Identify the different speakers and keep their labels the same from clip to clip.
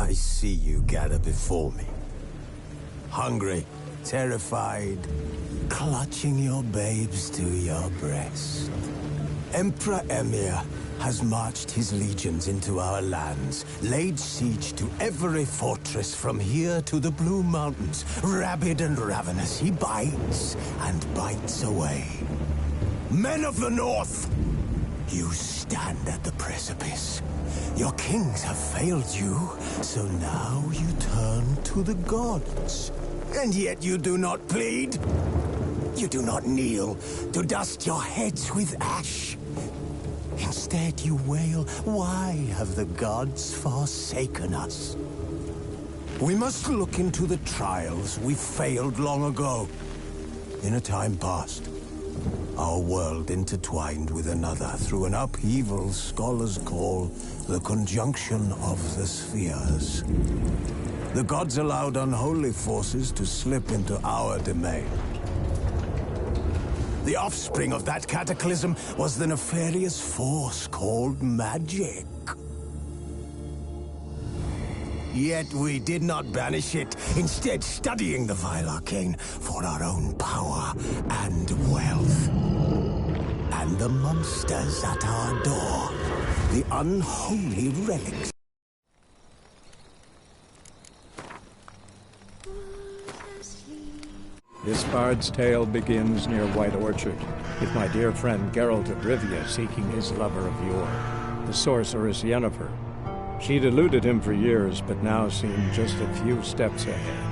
Speaker 1: I see you gather before me. Hungry, terrified, clutching your babes to your breast. Emperor Emir has marched his legions into our lands, laid siege to every fortress from here to the Blue Mountains. Rabid and ravenous, he bites and bites away. Men of the North, you stand at the precipice. Your kings have failed you, so now you turn to the gods. And yet you do not plead. You do not kneel to dust your heads with ash. Instead you wail, why have the gods forsaken us? We must look into the trials we failed long ago. In a time past, our world intertwined with another through an upheaval scholars call the conjunction of the spheres. The gods allowed unholy forces to slip into our domain. The offspring of that cataclysm was the nefarious force called magic. Yet we did not banish it, instead studying the vile arcane for our own power and wealth. And the monsters at our door, the unholy relics.
Speaker 2: This bard's tale begins near White Orchard, with my dear friend Geralt of Rivia seeking his lover of yore, the sorceress Yennefer. She'd eluded him for years, but now seemed just a few steps ahead.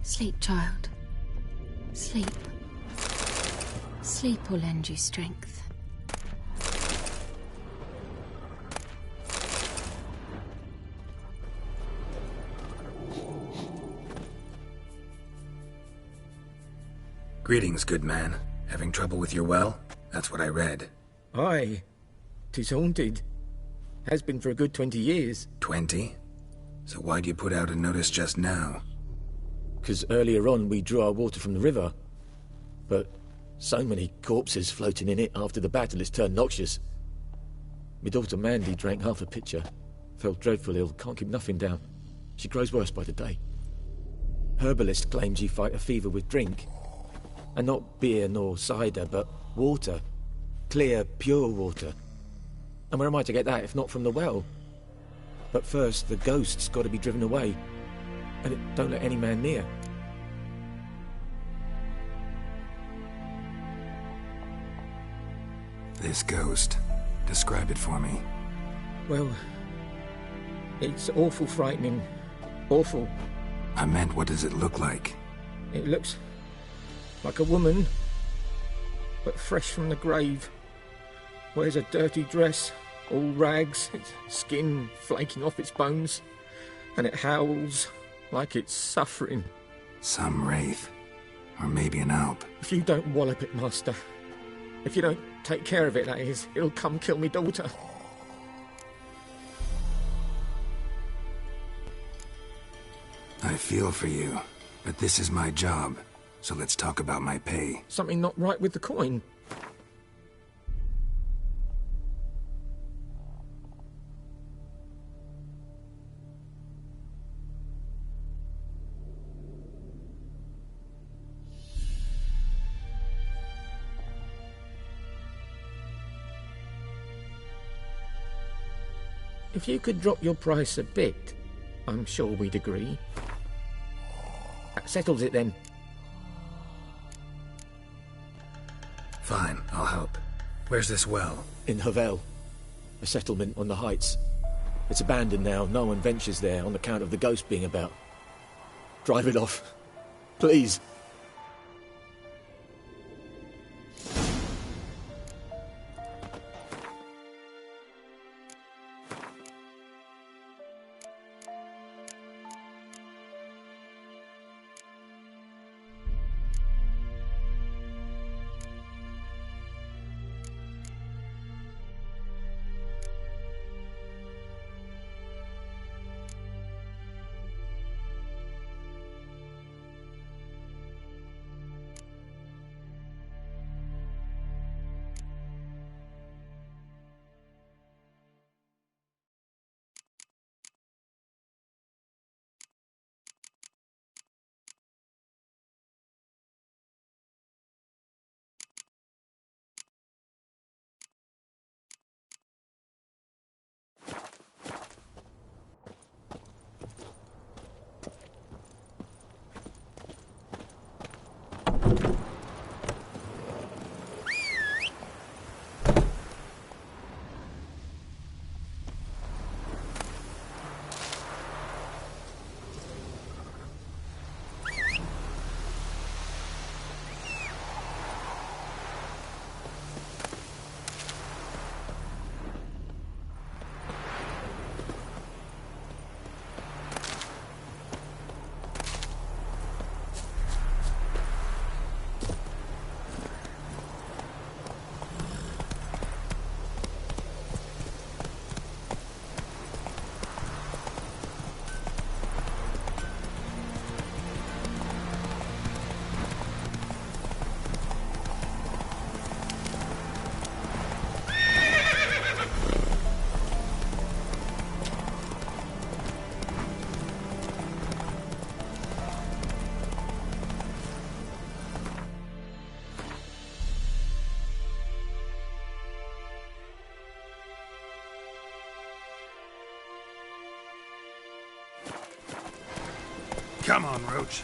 Speaker 3: Sleep, child. Sleep. Sleep will lend you strength.
Speaker 4: Greetings, good man. Having trouble with your well? That's what I read.
Speaker 5: Aye. 'Tis haunted.
Speaker 4: Has been for a good 20 years.
Speaker 5: 20? So why'd you put out a notice just now?
Speaker 4: Because earlier on we drew our water from the river. But so many corpses floating in it after the battle it's turned noxious. My daughter Mandy drank half a pitcher. Fell dreadful ill, can't keep nothing down. She grows worse by the day. Herbalist claims you fight a fever with drink. And not beer nor cider, but water. Clear, pure water. And where am I to get that if not from the well? But first, the ghost's got to be driven away. And it don't let any man near.
Speaker 5: This ghost. Describe it for me.
Speaker 4: Well, it's awful frightening. Awful.
Speaker 5: I meant, what does it look like?
Speaker 4: It looks like a woman, but fresh from the grave. Wears a dirty dress, all rags, its skin flaking off its bones, and it howls like it's suffering.
Speaker 5: Some wraith. Or maybe an alp.
Speaker 4: If you don't wallop it, Master, if you don't take care of it, that is, it'll come kill me daughter.
Speaker 5: I feel for you, but this is my job, so let's talk about my pay.
Speaker 4: Something not right with the coin. If you could drop your price a bit, I'm sure we'd agree. That settles it then.
Speaker 5: Fine, I'll help. Where's this well?
Speaker 4: In Havel, a settlement on the heights. It's abandoned now, no one ventures there on account of the ghost being about. Drive it off, please.
Speaker 5: Come on, Roach.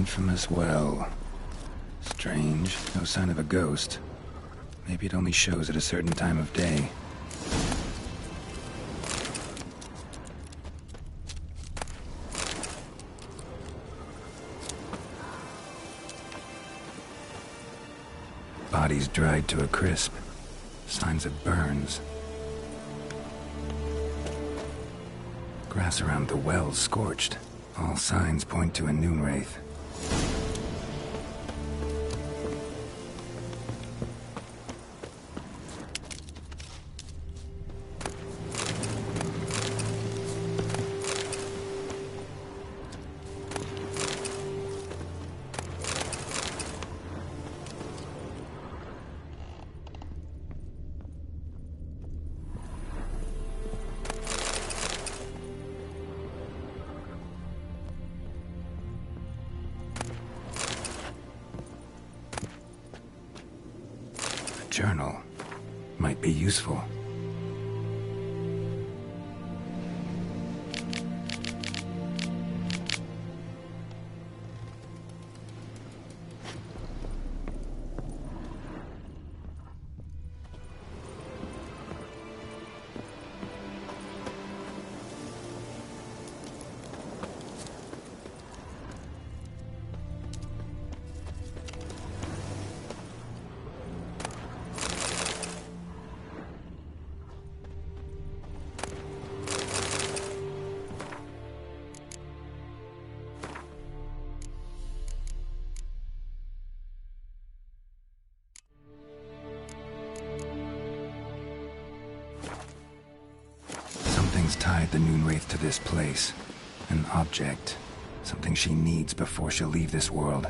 Speaker 5: infamous well. Strange, no sign of a ghost. Maybe it only shows at a certain time of day. Bodies dried to a crisp. Signs of burns. Grass around the well scorched. All signs point to a Noonwraith. Journal might be useful. Something's tied the Noonwraith to this place. An object. Something she needs before she'll leave this world.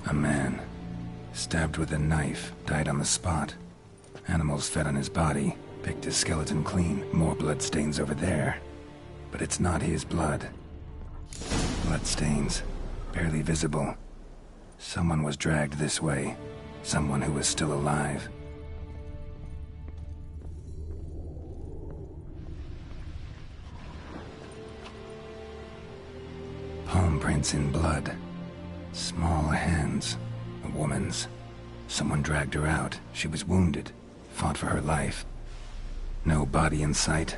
Speaker 5: A man, stabbed with a knife, died on the spot. Animals fed on his body, picked his skeleton clean. More bloodstains over there. But it's not his blood. Bloodstains, barely visible. Someone was dragged this way. Someone who was still alive. Palm prints in blood. Small hands. A woman's. Someone dragged her out. She was wounded. Fought for her life. No body in sight,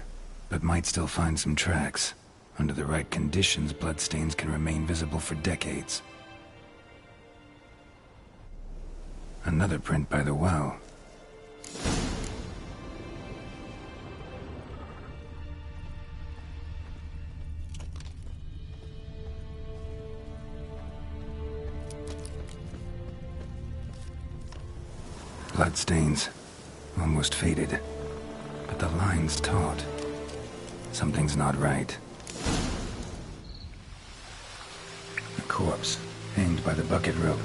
Speaker 5: but might still find some tracks. Under the right conditions, bloodstains can remain visible for decades. Another print by the well. Bloodstains, almost faded, but the line's taut. Something's not right. A corpse, hanged by the bucket rope.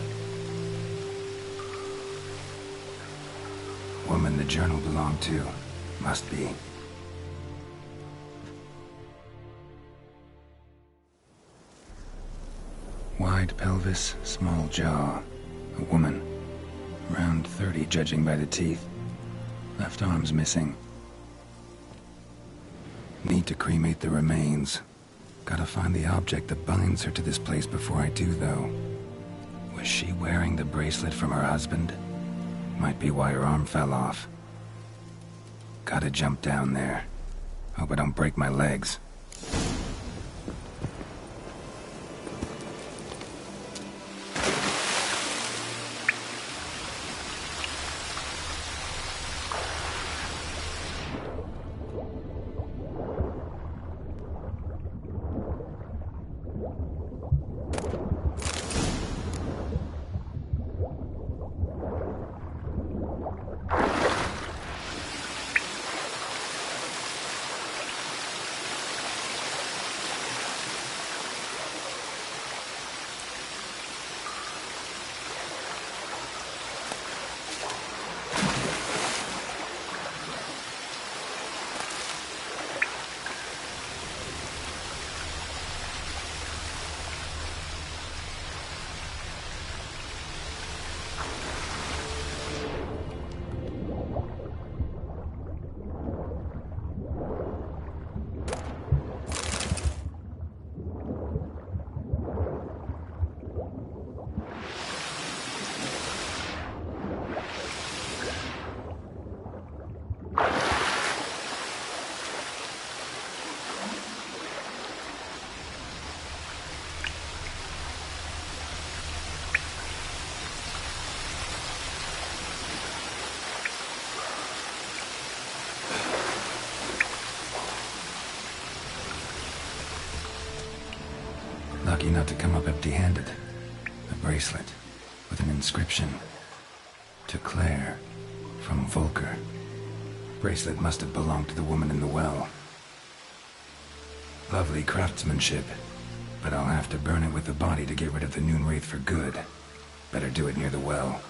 Speaker 5: Woman the journal belonged to. Must be. Wide pelvis, small jaw. A woman. Around 30, judging by the teeth. Left arm's missing. Need to cremate the remains. Gotta find the object that binds her to this place before I do, though. Was she wearing the bracelet from her husband? Might be why her arm fell off. Gotta jump down there. Hope I don't break my legs. Lucky not to come up empty-handed. A bracelet with an inscription. To Claire, from Volker. Bracelet must have belonged to the woman in the well. Lovely craftsmanship, but I'll have to burn it with the body to get rid of the Noon Wraith for good. Better do it near the well.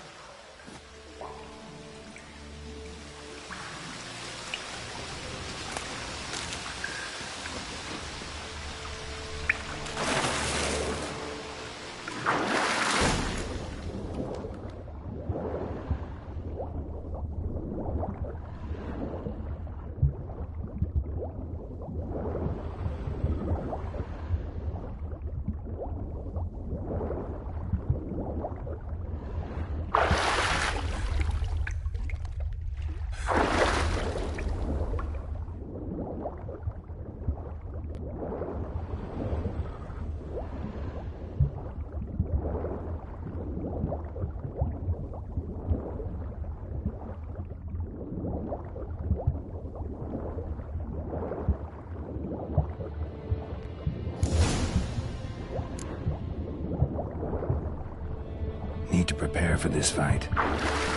Speaker 5: Need to prepare for this fight.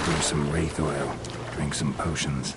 Speaker 5: Brew some wraith oil, drink some potions.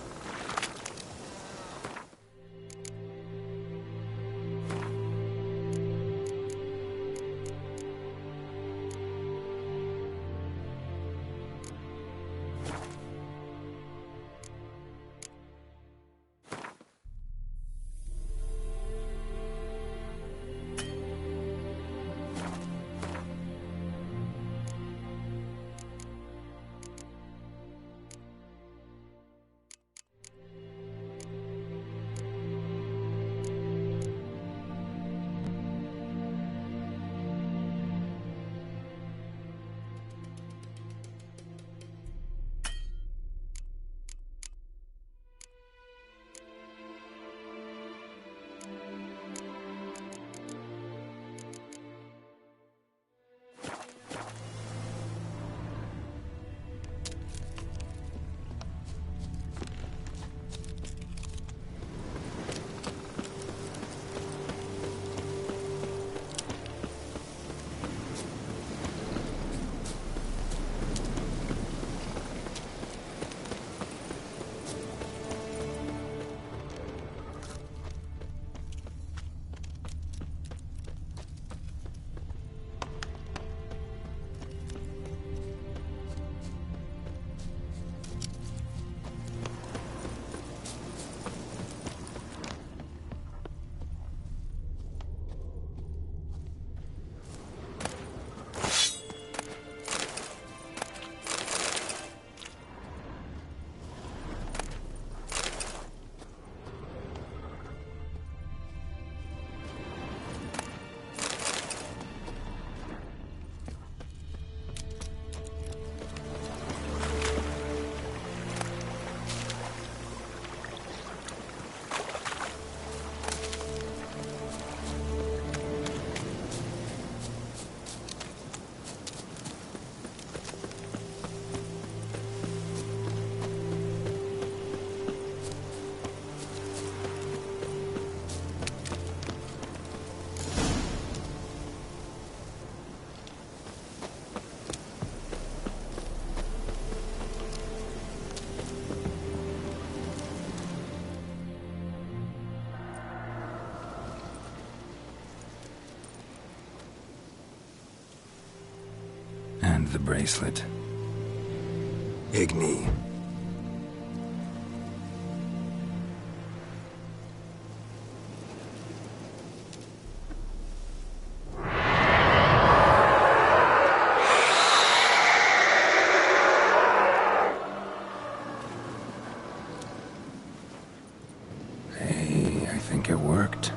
Speaker 5: And the bracelet. Igni. Hey, I think it worked.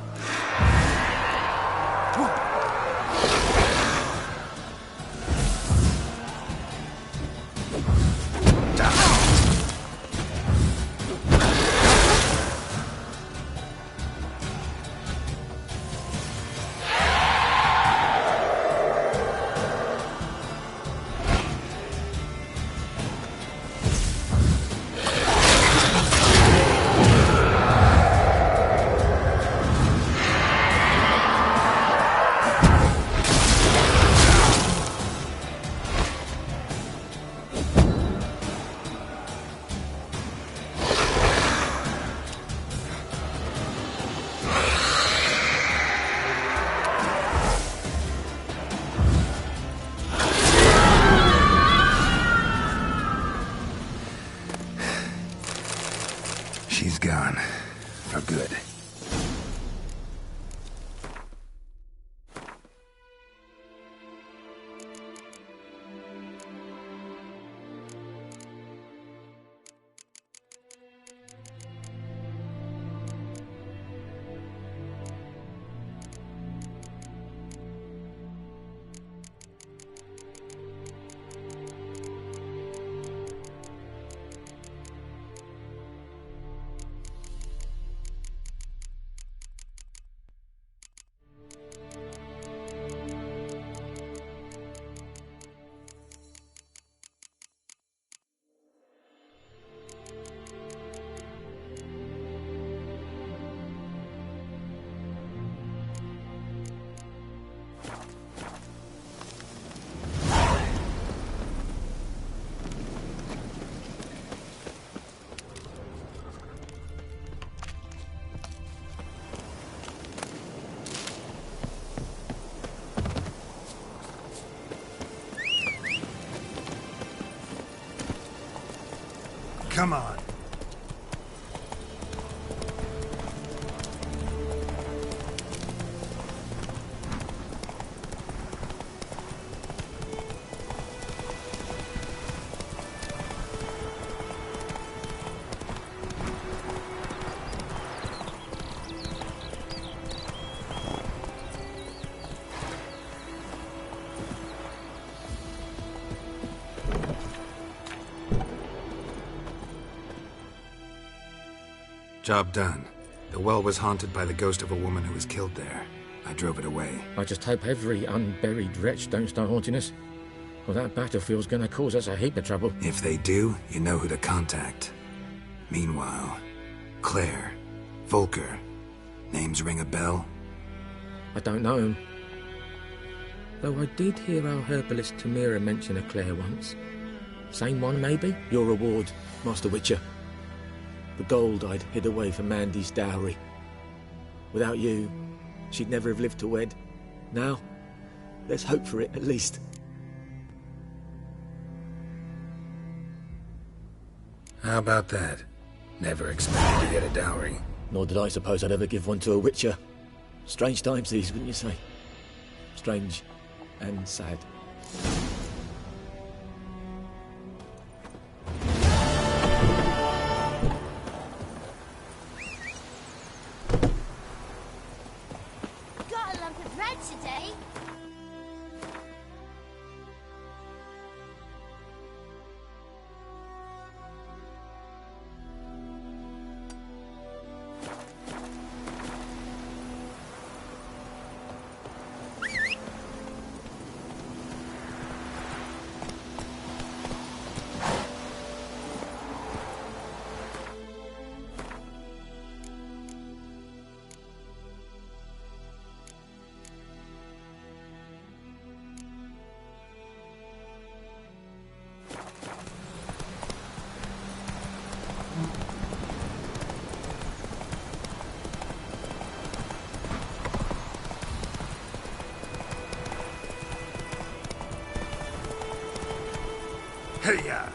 Speaker 5: She's gone. For good. Come on. Job done. The well was haunted by the ghost of a woman who was killed there. I drove it away.
Speaker 4: I just hope every unburied wretch don't start haunting us. Well, that battlefield's gonna cause us a heap of trouble.
Speaker 5: If they do, you know who to contact. Meanwhile, Claire, Volker. Names ring a bell?
Speaker 4: I don't know him. Though I did hear our herbalist Tamira mention a Claire once. Same one, maybe? Your reward, Master Witcher. The gold I'd hid away for Mandy's dowry. Without you, she'd never have lived to wed. Now, let's hope for it, at least.
Speaker 5: How about that? Never expected to get a dowry.
Speaker 4: Nor did I suppose I'd ever give one to a Witcher. Strange times these, wouldn't you say? Strange and sad.
Speaker 6: Got a lump of bread today.
Speaker 7: Hey-ya!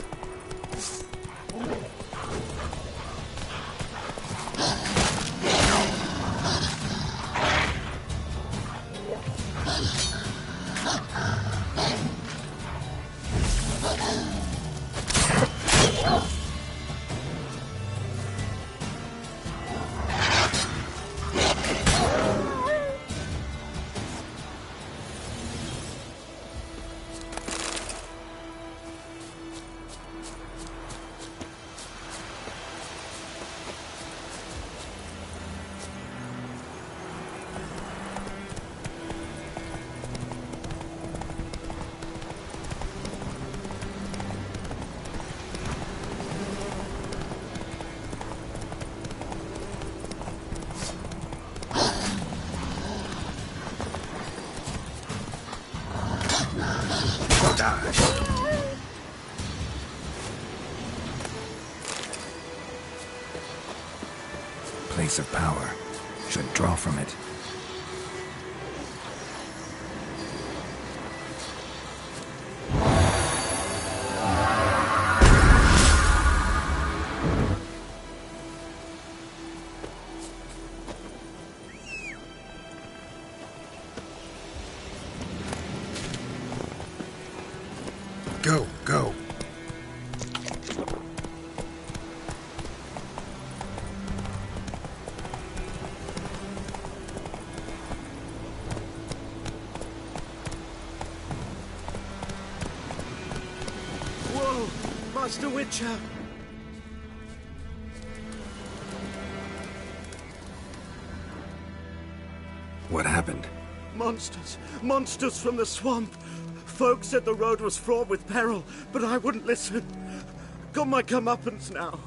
Speaker 5: Place of power. Should draw from it.
Speaker 7: Go, go.
Speaker 8: Whoa! Master Witcher!
Speaker 5: What happened?
Speaker 8: Monsters! Monsters from the swamp! Folks said the road was fraught with peril, but I wouldn't listen. Got my comeuppance now.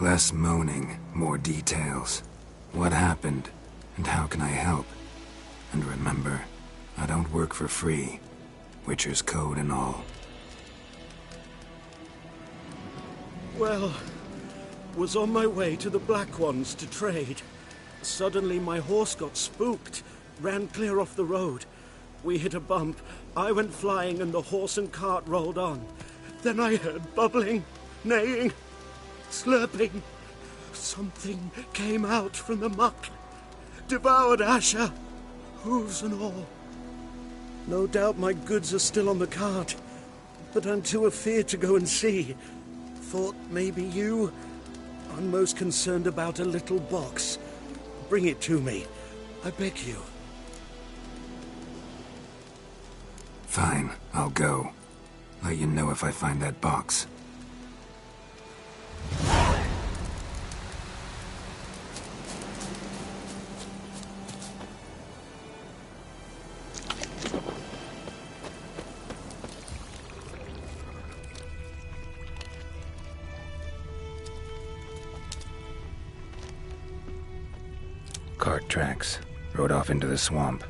Speaker 5: Less moaning, more details. What happened, and how can I help? And remember, I don't work for free. Witcher's code and all.
Speaker 8: Well, was on my way to the Black Ones to trade. Suddenly my horse got spooked, ran clear off the road. We hit a bump, I went flying and the horse and cart rolled on. Then I heard bubbling, neighing, slurping. Something came out from the muck, devoured Asher, hooves and all. No doubt my goods are still on the cart, but I'm too afeard to go and see. Thought maybe you. I'm most concerned about a little box. Bring it to me, I beg you.
Speaker 5: Fine, I'll go. Let you know if I find that box. Cart tracks. Rode off into the swamp.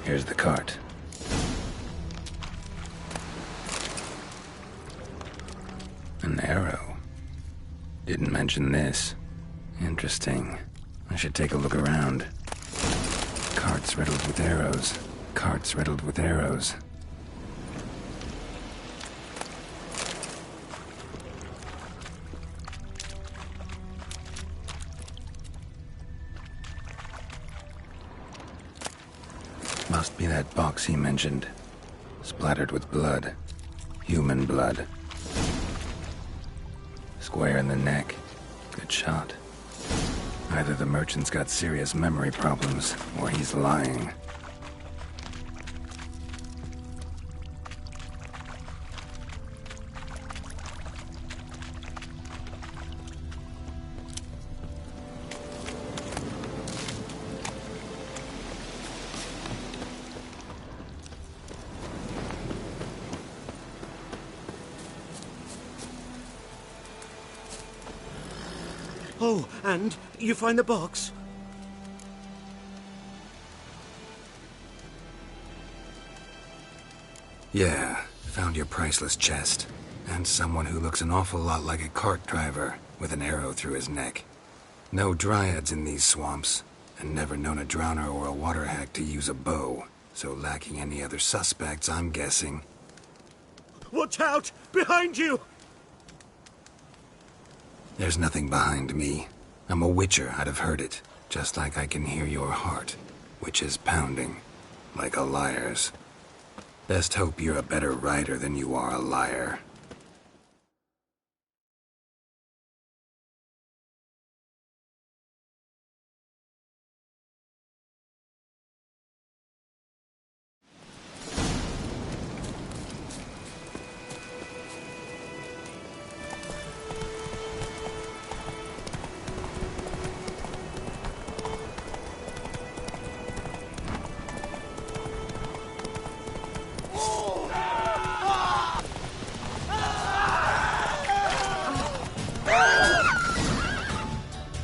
Speaker 5: Here's the cart. An arrow. Didn't mention this. Interesting. I should take a look around. Carts riddled with arrows. Carts riddled with arrows. Must be that box he mentioned. Splattered with blood. Human blood. Square in the neck. Good shot. Either the merchant's got serious memory problems, or he's lying.
Speaker 8: Oh, and you find the box?
Speaker 5: Yeah, found your priceless chest. And someone who looks an awful lot like a cart driver, with an arrow through his neck. No dryads in these swamps, and never known a drowner or a water hack to use a bow. So lacking any other suspects, I'm guessing.
Speaker 8: Watch out! Behind you!
Speaker 5: There's nothing behind me. I'm a witcher, I'd have heard it. Just like I can hear your heart, which is pounding, like a liar's. Best hope you're a better writer than you are a liar.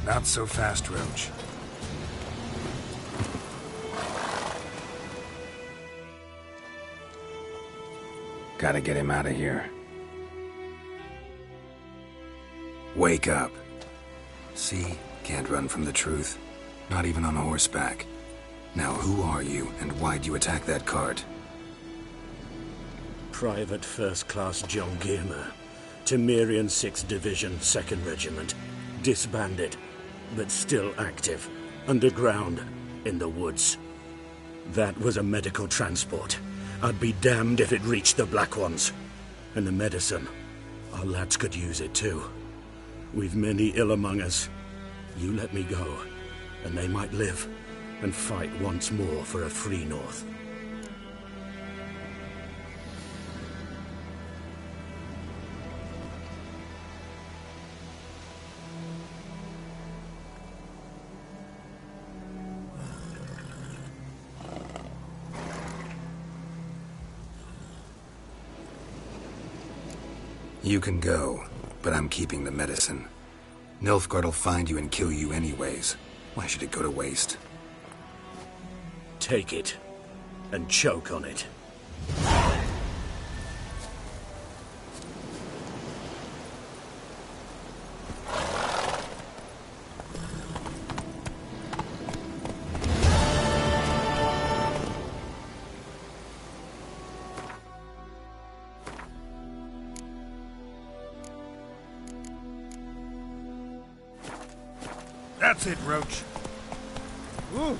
Speaker 5: Not so fast, Roach. Gotta get him out of here. Wake up. See? Can't run from the truth. Not even on horseback. Now who are you, and why'd you attack that cart?
Speaker 8: Private First Class John Giermer. Temerian 6th Division, 2nd Regiment. Disbanded, but still active. Underground, in the woods. That was a medical transport. I'd be damned if it reached the Black Ones. And the medicine. Our lads could use it too. We've many ill among us. You let me go, and they might live, and fight once more for a free North.
Speaker 5: You can go, but I'm keeping the medicine. Nilfgaard'll find you and kill you anyways. Why should it go to waste?
Speaker 8: Take it, and choke on it.
Speaker 7: That's it, Roach. Ooh.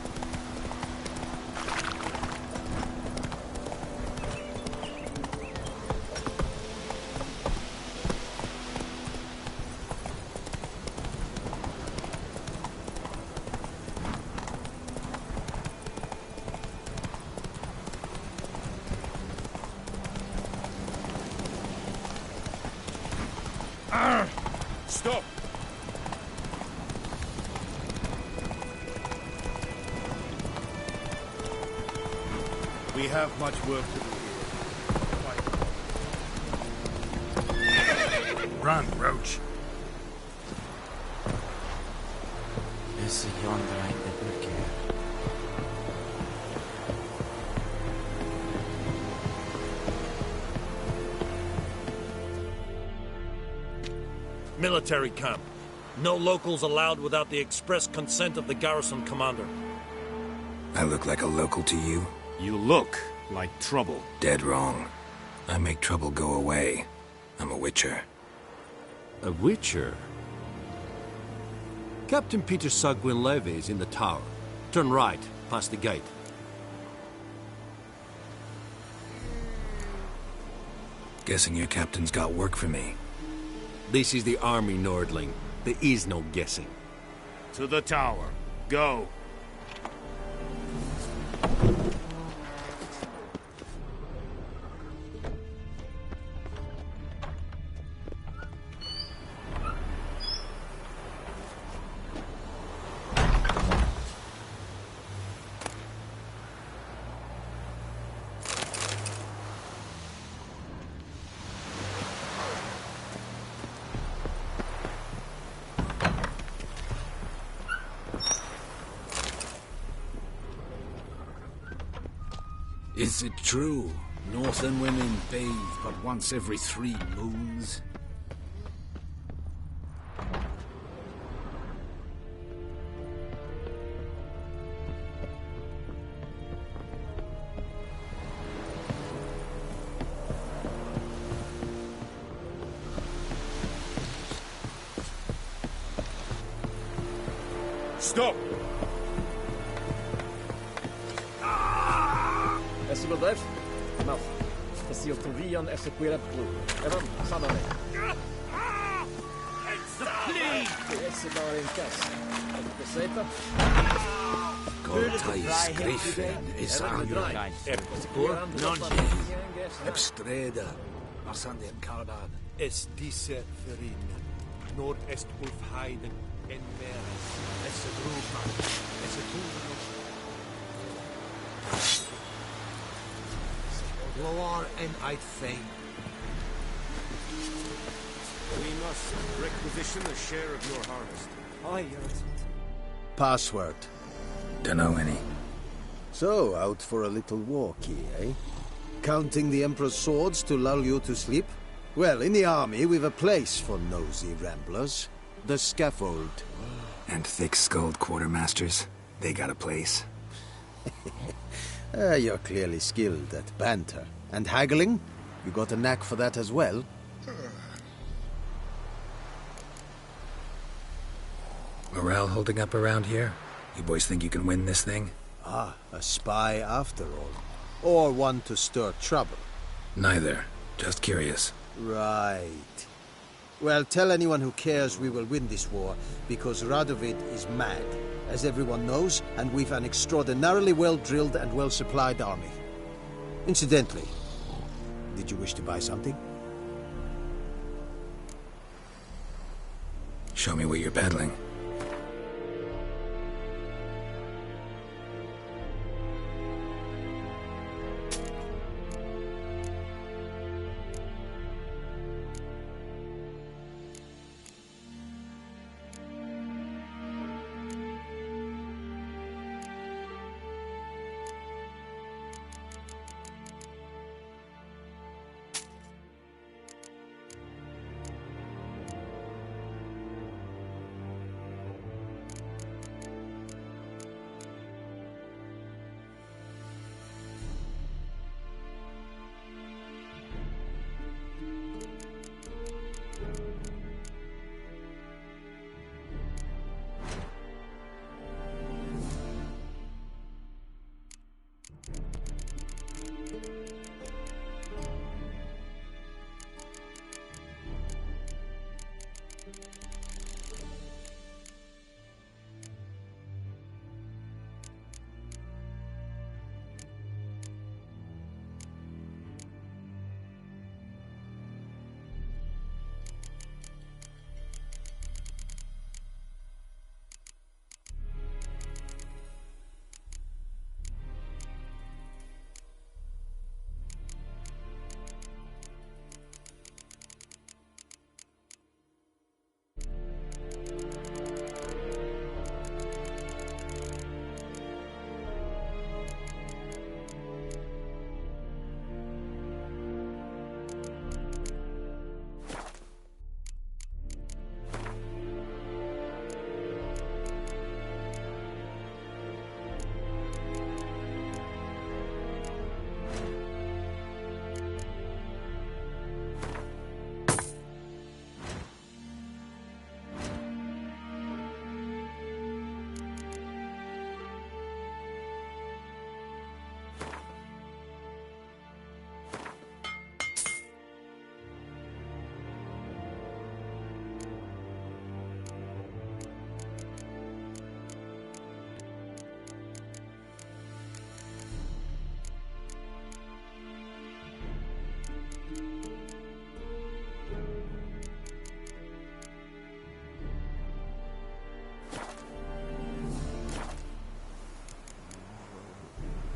Speaker 7: Stop! We have much work to do here. Run, Roach.
Speaker 9: Disse yonder ain't the good care. Military camp. No locals allowed without the express consent of the garrison commander.
Speaker 5: I look like a local to you?
Speaker 7: You look like trouble.
Speaker 5: Dead wrong. I make trouble go away. I'm a witcher.
Speaker 10: A witcher? Captain Peter Saar Gwynleve is in the tower. Turn right, past the gate.
Speaker 5: Guessing your captain's got work for me.
Speaker 10: This is the army, Nordling. There is no guessing.
Speaker 7: To the tower. Go.
Speaker 11: Is it true? Northern women bathe but once every 3 moons?
Speaker 7: Stop!
Speaker 4: Esse brother, mas esse eu Turian esse queira blue. Evan, Sanane. Esse var en kast. Besätta.
Speaker 11: Gortais griffen is angra. Ebstreda. Marsandem Karabad.
Speaker 12: Es disse Ferin. Nord est Ulfheiden. En Meres. Esse Grubman. Esse Tunos. Loar and I'd fain.
Speaker 7: We must requisition a share of your harvest.
Speaker 12: Aye, Your Excellency.
Speaker 1: Password.
Speaker 5: Dunno any.
Speaker 1: So, out for a little walkie, eh? Counting the Emperor's swords to lull you to sleep? Well, in the army, we've a place for nosy ramblers. The scaffold.
Speaker 5: And thick-skulled quartermasters. They got a place.
Speaker 1: You're clearly skilled at banter. And haggling? You got a knack for that as well?
Speaker 5: Morale holding up around here? You boys think you can win this thing?
Speaker 1: Ah, a spy after all. Or one to stir trouble.
Speaker 5: Neither. Just curious.
Speaker 1: Right. Well, tell anyone who cares we will win this war, because Radovid is mad, as everyone knows, and we've an extraordinarily well-drilled and well-supplied army. Incidentally, did you wish to buy something?
Speaker 5: Show me what you're peddling.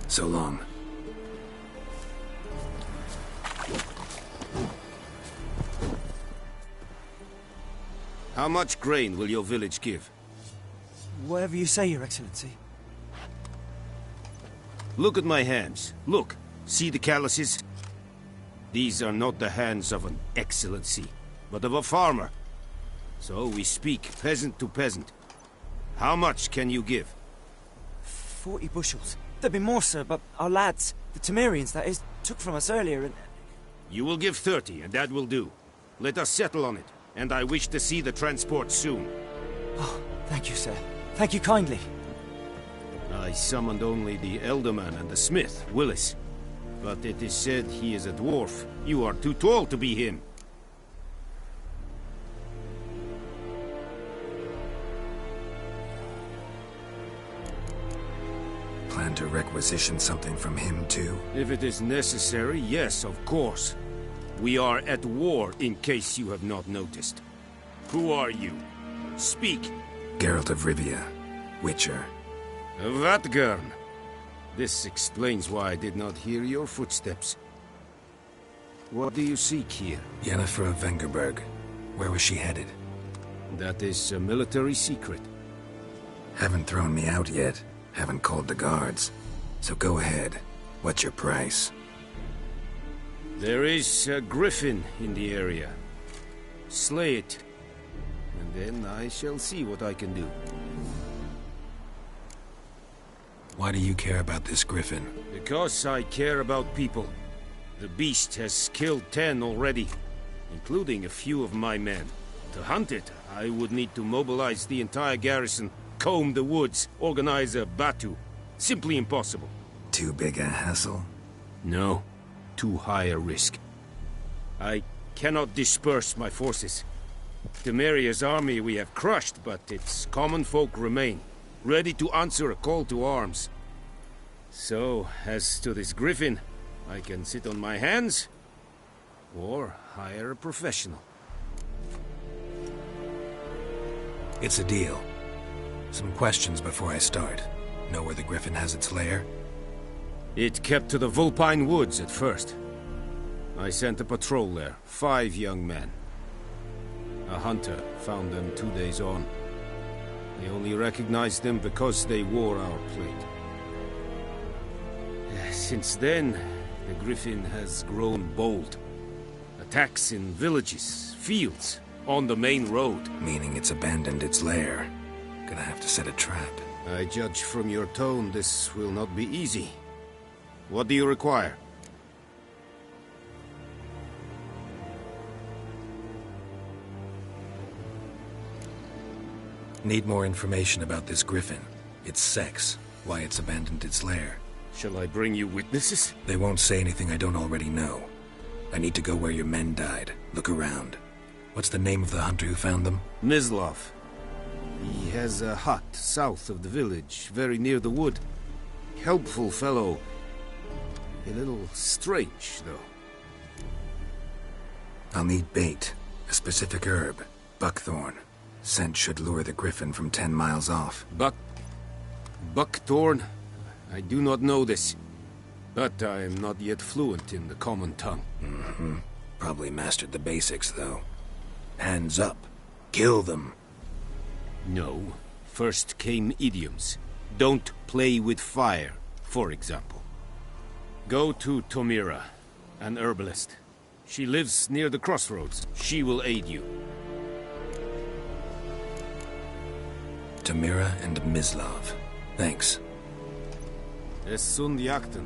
Speaker 5: So long.
Speaker 7: How much grain will your village give?
Speaker 13: Whatever you say, Your Excellency.
Speaker 7: Look at my hands. Look. See the calluses? These are not the hands of an excellency, but of a farmer. So we speak peasant to peasant. How much can you give?
Speaker 13: 40 bushels. There'd be more, sir, but our lads, the Temerians, that is, took from us earlier and...
Speaker 7: You will give 30, and that will do. Let us settle on it, and I wish to see the transport soon.
Speaker 13: Oh, thank you, sir. Thank you kindly.
Speaker 7: I summoned only the Elderman and the smith, Willis. But it is said he is a dwarf. You are too tall to be him.
Speaker 5: Plan to requisition something from him, too?
Speaker 7: If it is necessary, yes, of course. We are at war, in case you have not noticed. Who are you? Speak.
Speaker 5: Geralt of Rivia, Witcher.
Speaker 7: Vatgern. This explains why I did not hear your footsteps. What do you seek here?
Speaker 5: Yennefer of Vengerberg. Where was she headed?
Speaker 7: That is a military secret.
Speaker 5: Haven't thrown me out yet. Haven't called the guards. So go ahead. What's your price?
Speaker 7: There is a griffin in the area. Slay it. And then I shall see what I can do.
Speaker 5: Why do you care about this griffin?
Speaker 7: Because I care about people. The beast has killed 10 already, including a few of my men. To hunt it, I would need to mobilize the entire garrison, comb the woods, organize a batu. Simply impossible.
Speaker 5: Too big a hassle?
Speaker 7: No. Too high a risk. I cannot disperse my forces. Temeria's army we have crushed, but its common folk remain, ready to answer a call to arms. So, as to this griffin, I can sit on my hands, or hire a professional.
Speaker 5: It's a deal. Some questions before I start. Know where the griffin has its lair?
Speaker 7: It kept to the Vulpine Woods at first. I sent a patrol there, 5 young men. A hunter found them 2 days on. They only recognized them because they wore our plate. Since then, the griffin has grown bold. Attacks in villages, fields, on the main road.
Speaker 5: Meaning it's abandoned its lair. Gonna have to set a trap.
Speaker 7: I judge from your tone this will not be easy. What do you require?
Speaker 5: Need more information about this griffin. Its sex, why it's abandoned its lair.
Speaker 7: Shall I bring you witnesses?
Speaker 5: They won't say anything I don't already know. I need to go where your men died. Look around. What's the name of the hunter who found them?
Speaker 7: Mislav. He has a hut south of the village, very near the wood. Helpful fellow. A little strange, though.
Speaker 5: I'll need bait. A specific herb. Buckthorn. Scent should lure the griffin from 10 miles off.
Speaker 7: Buckthorn? I do not know this. But I am not yet fluent in the common tongue.
Speaker 5: Mm-hmm. Probably mastered the basics, though. Hands up. Kill them.
Speaker 7: No. First came idioms. Don't play with fire, for example. Go to Tomira, an herbalist. She lives near the crossroads. She will aid you.
Speaker 5: Tomira and Mislav. Thanks.
Speaker 7: Es sunt jakten.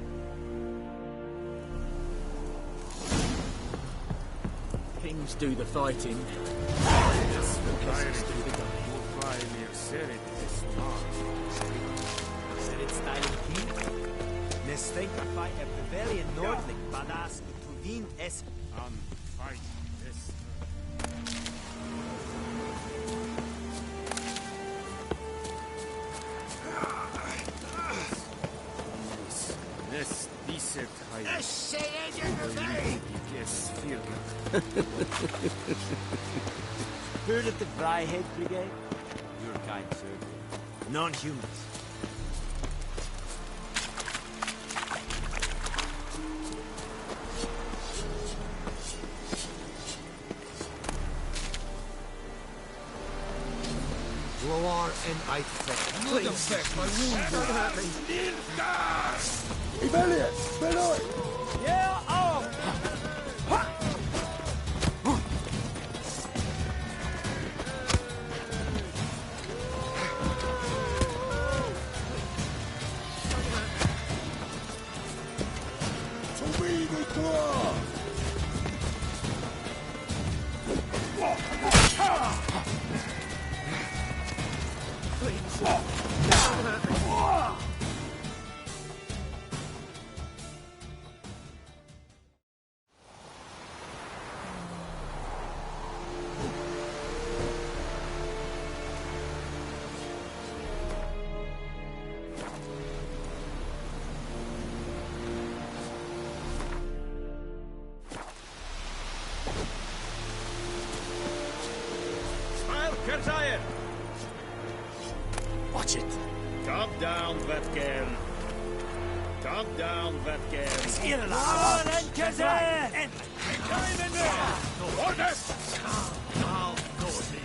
Speaker 4: Kings do the fighting.
Speaker 13: Nesvenka fight a Bavarian Nordling, Badas, Tuvin es...
Speaker 7: Fight es... Diset
Speaker 13: Heard of the Vryheid Brigade? Your kind, sir. Non-humans.
Speaker 12: Tar and I please affect my wound. Don't hurt me.
Speaker 14: Rebellion! Below!
Speaker 12: Yeah, oh!
Speaker 7: Watch it. Calm down, Vatgen. Calm down, Vatgen. Orders!
Speaker 12: Calm, Dorothy.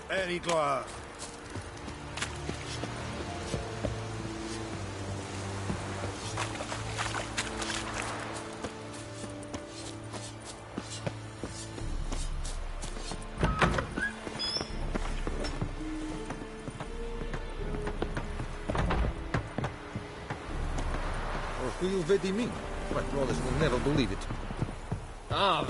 Speaker 14: Very glad.
Speaker 12: Or who you really mean? My brothers will never believe it. Ah,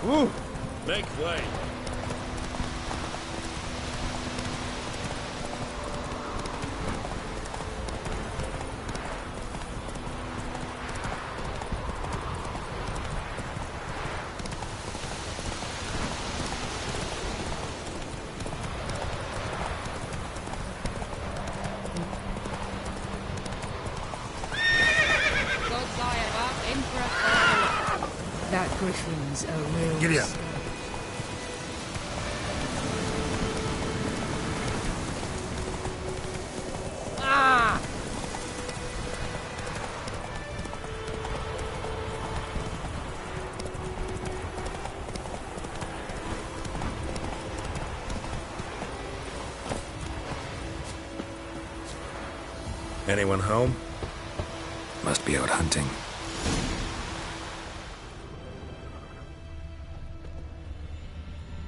Speaker 7: Woo! Make way.
Speaker 15: That griffin's a real...
Speaker 14: Giddy up.
Speaker 15: Ah!
Speaker 14: Anyone home?
Speaker 5: Must be out hunting.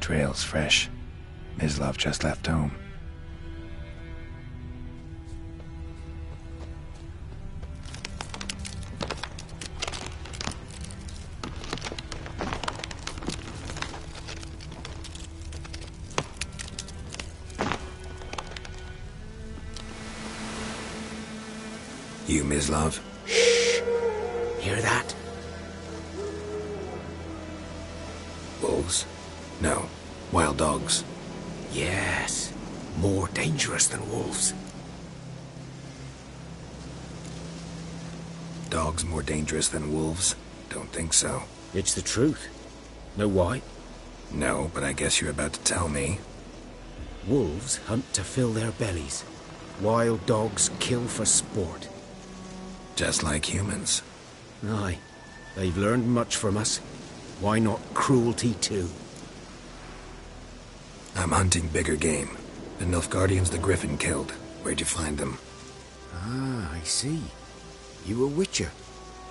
Speaker 5: Trail's fresh. Mislav just left home. You, Mislav?
Speaker 1: Shh! Hear that?
Speaker 5: Wolves? No. Wild dogs.
Speaker 1: Yes. More dangerous than wolves.
Speaker 5: dogs more dangerous than wolves? Don't think so.
Speaker 7: It's the truth. Know why?
Speaker 5: No, but I guess you're about to tell me.
Speaker 7: Wolves hunt to fill their bellies. Wild dogs kill for sport.
Speaker 5: Just like humans.
Speaker 7: Aye. They've learned much from us. Why not cruelty too?
Speaker 5: I'm hunting bigger game. The Nilfgaardians the Griffin killed. Where'd you find them?
Speaker 7: Ah, I see. You a witcher.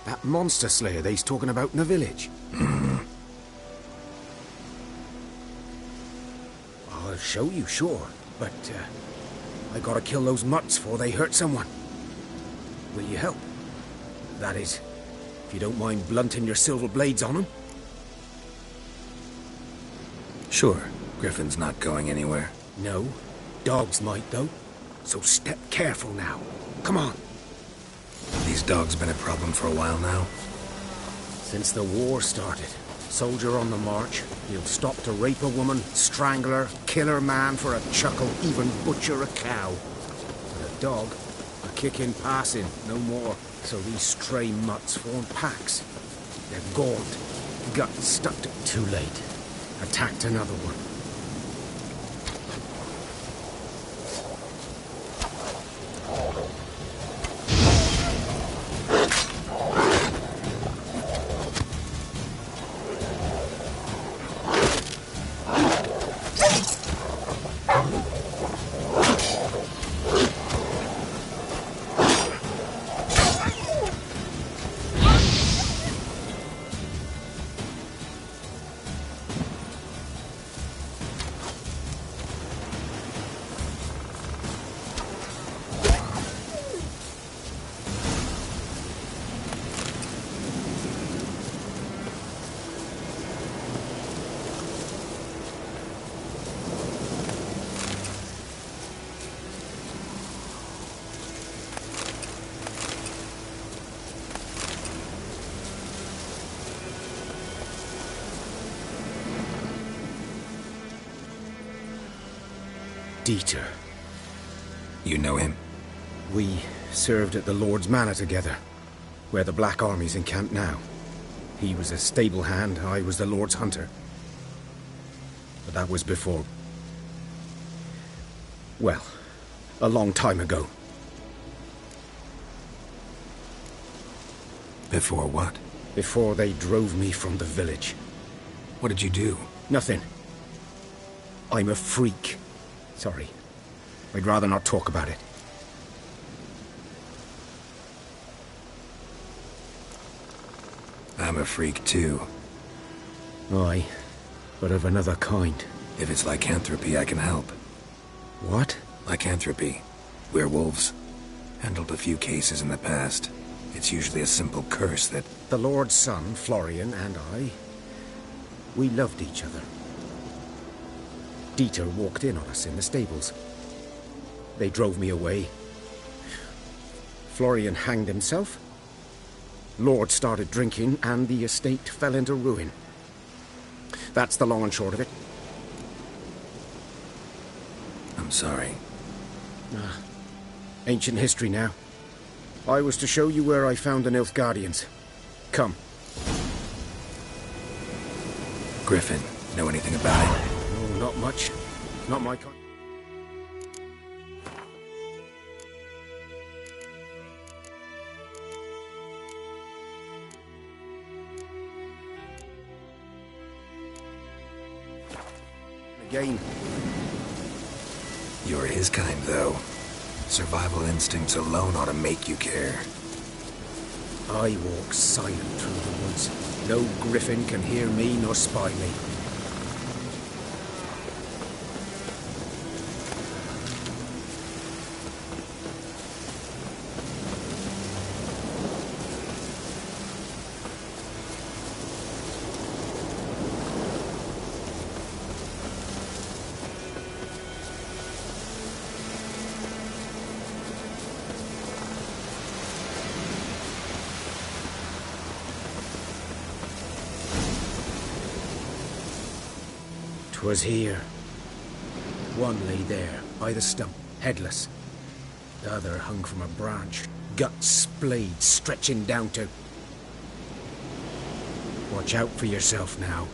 Speaker 7: That monster slayer they's talking about in the village. I'll show you, sure. But, I gotta kill those mutts before they hurt someone. Will you help? That is, if you don't mind blunting your silver blades on them.
Speaker 5: Sure. Griffin's not going anywhere.
Speaker 7: No. Dogs might, though. So step careful now. Come on.
Speaker 5: These dogs been a problem for a while now?
Speaker 7: Since the war started. Soldier on the march. He'll stop to rape a woman, strangle her, kill her man for a chuckle, even butcher a cow. But a dog, a kick in passing, no more. So these stray mutts form packs. They're gaunt, gut stuck to... Too late. Attacked another one. Dieter.
Speaker 5: You know him?
Speaker 7: We served at the Lord's Manor together, where the Black Army's encamped now. He was a stable hand, I was the Lord's hunter. But that was before... well, a long time ago.
Speaker 5: Before what?
Speaker 7: Before they drove me from the village.
Speaker 5: What did you do?
Speaker 7: Nothing. I'm a freak. Sorry. I'd rather not talk about it.
Speaker 5: I'm a freak too.
Speaker 7: Aye, but of another kind.
Speaker 5: If it's lycanthropy, I can help.
Speaker 7: What?
Speaker 5: Lycanthropy. Werewolves. Handled a few cases in the past. It's usually a simple curse that...
Speaker 7: The Lord's son, Florian, and I... we loved each other. Dieter walked in on us in the stables. They drove me away. Florian hanged himself. Lord started drinking, and the estate fell into ruin. That's the long and short of it.
Speaker 5: I'm sorry.
Speaker 7: Ancient history now. I was to show you where I found the Nilfgaardians. Come.
Speaker 5: Griffin, know anything about it?
Speaker 7: Oh, not much. Not my kind. Again.
Speaker 5: You're his kind, though. Survival instincts alone ought to make you care.
Speaker 7: I walk silent through the woods. No griffin can hear me nor spy me. Was here. One lay there, by the stump, headless. The other hung from a branch,
Speaker 12: guts blade stretching down to. Watch out for yourself now.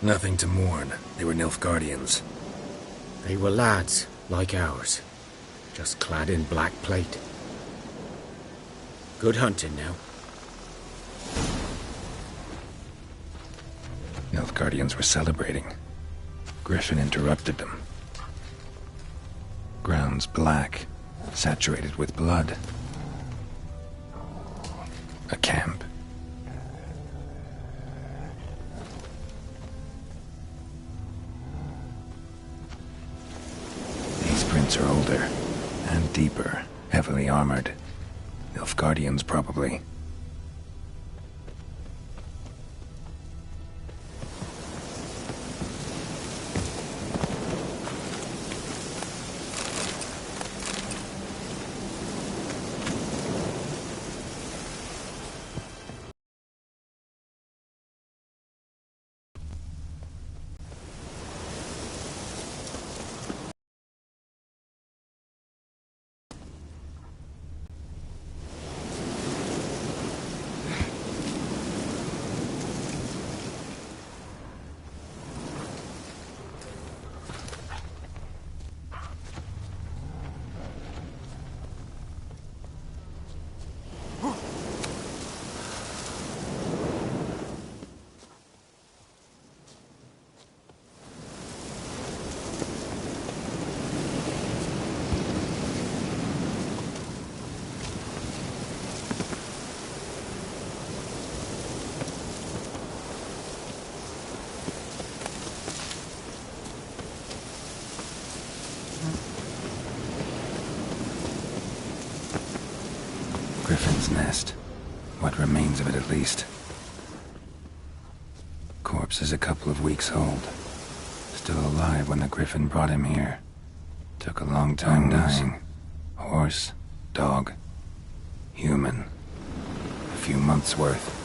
Speaker 5: Nothing to mourn. They were Nilfgaardians.
Speaker 12: They were lads, like ours, just clad in black plate. Good hunting now.
Speaker 5: Nilfgaardians were celebrating. Griffin interrupted them. Grounds black, saturated with blood. A camp. These prints are older and deeper, heavily armored. Nilfgaardians, probably. Griffin's nest. What remains of it, at least. Corpse is a couple of weeks old. Still alive when the Griffin brought him here. Took a long time dying. Horse, dog, human. A few months' worth.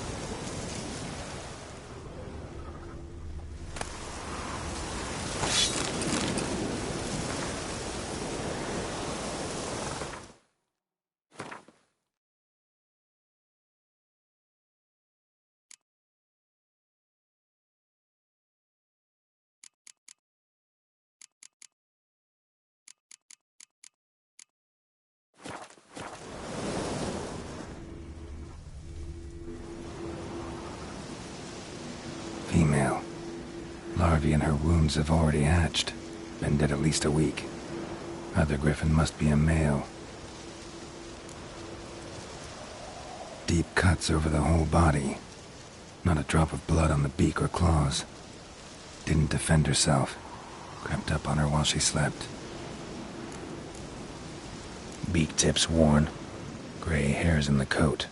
Speaker 5: Female. Larvae in her wounds have already hatched. Been dead at least a week. Other Griffin must be a male. Deep cuts over the whole body. Not a drop of blood on the beak or claws. Didn't defend herself. Crept up on her while she slept. Beak tips worn. Gray hairs in the coat.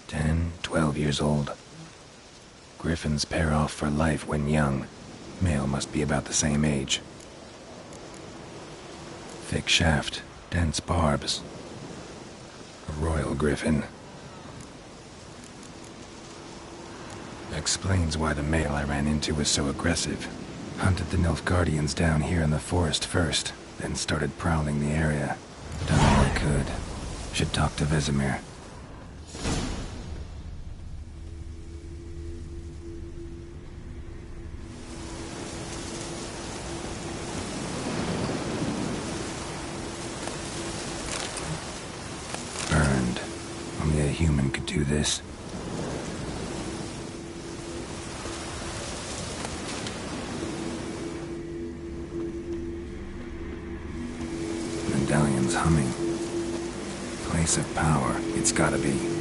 Speaker 5: 10, 12 years old. Griffins pair off for life when young. Male must be about the same age. Thick shaft, dense barbs. A royal griffin. Explains why the male I ran into was so aggressive. Hunted the Nilfgaardians down here in the forest first, then started prowling the area. Done all I could. Should talk to Vesemir. Burned. Only a human could do this. Medallion's humming. Place of power, it's gotta be.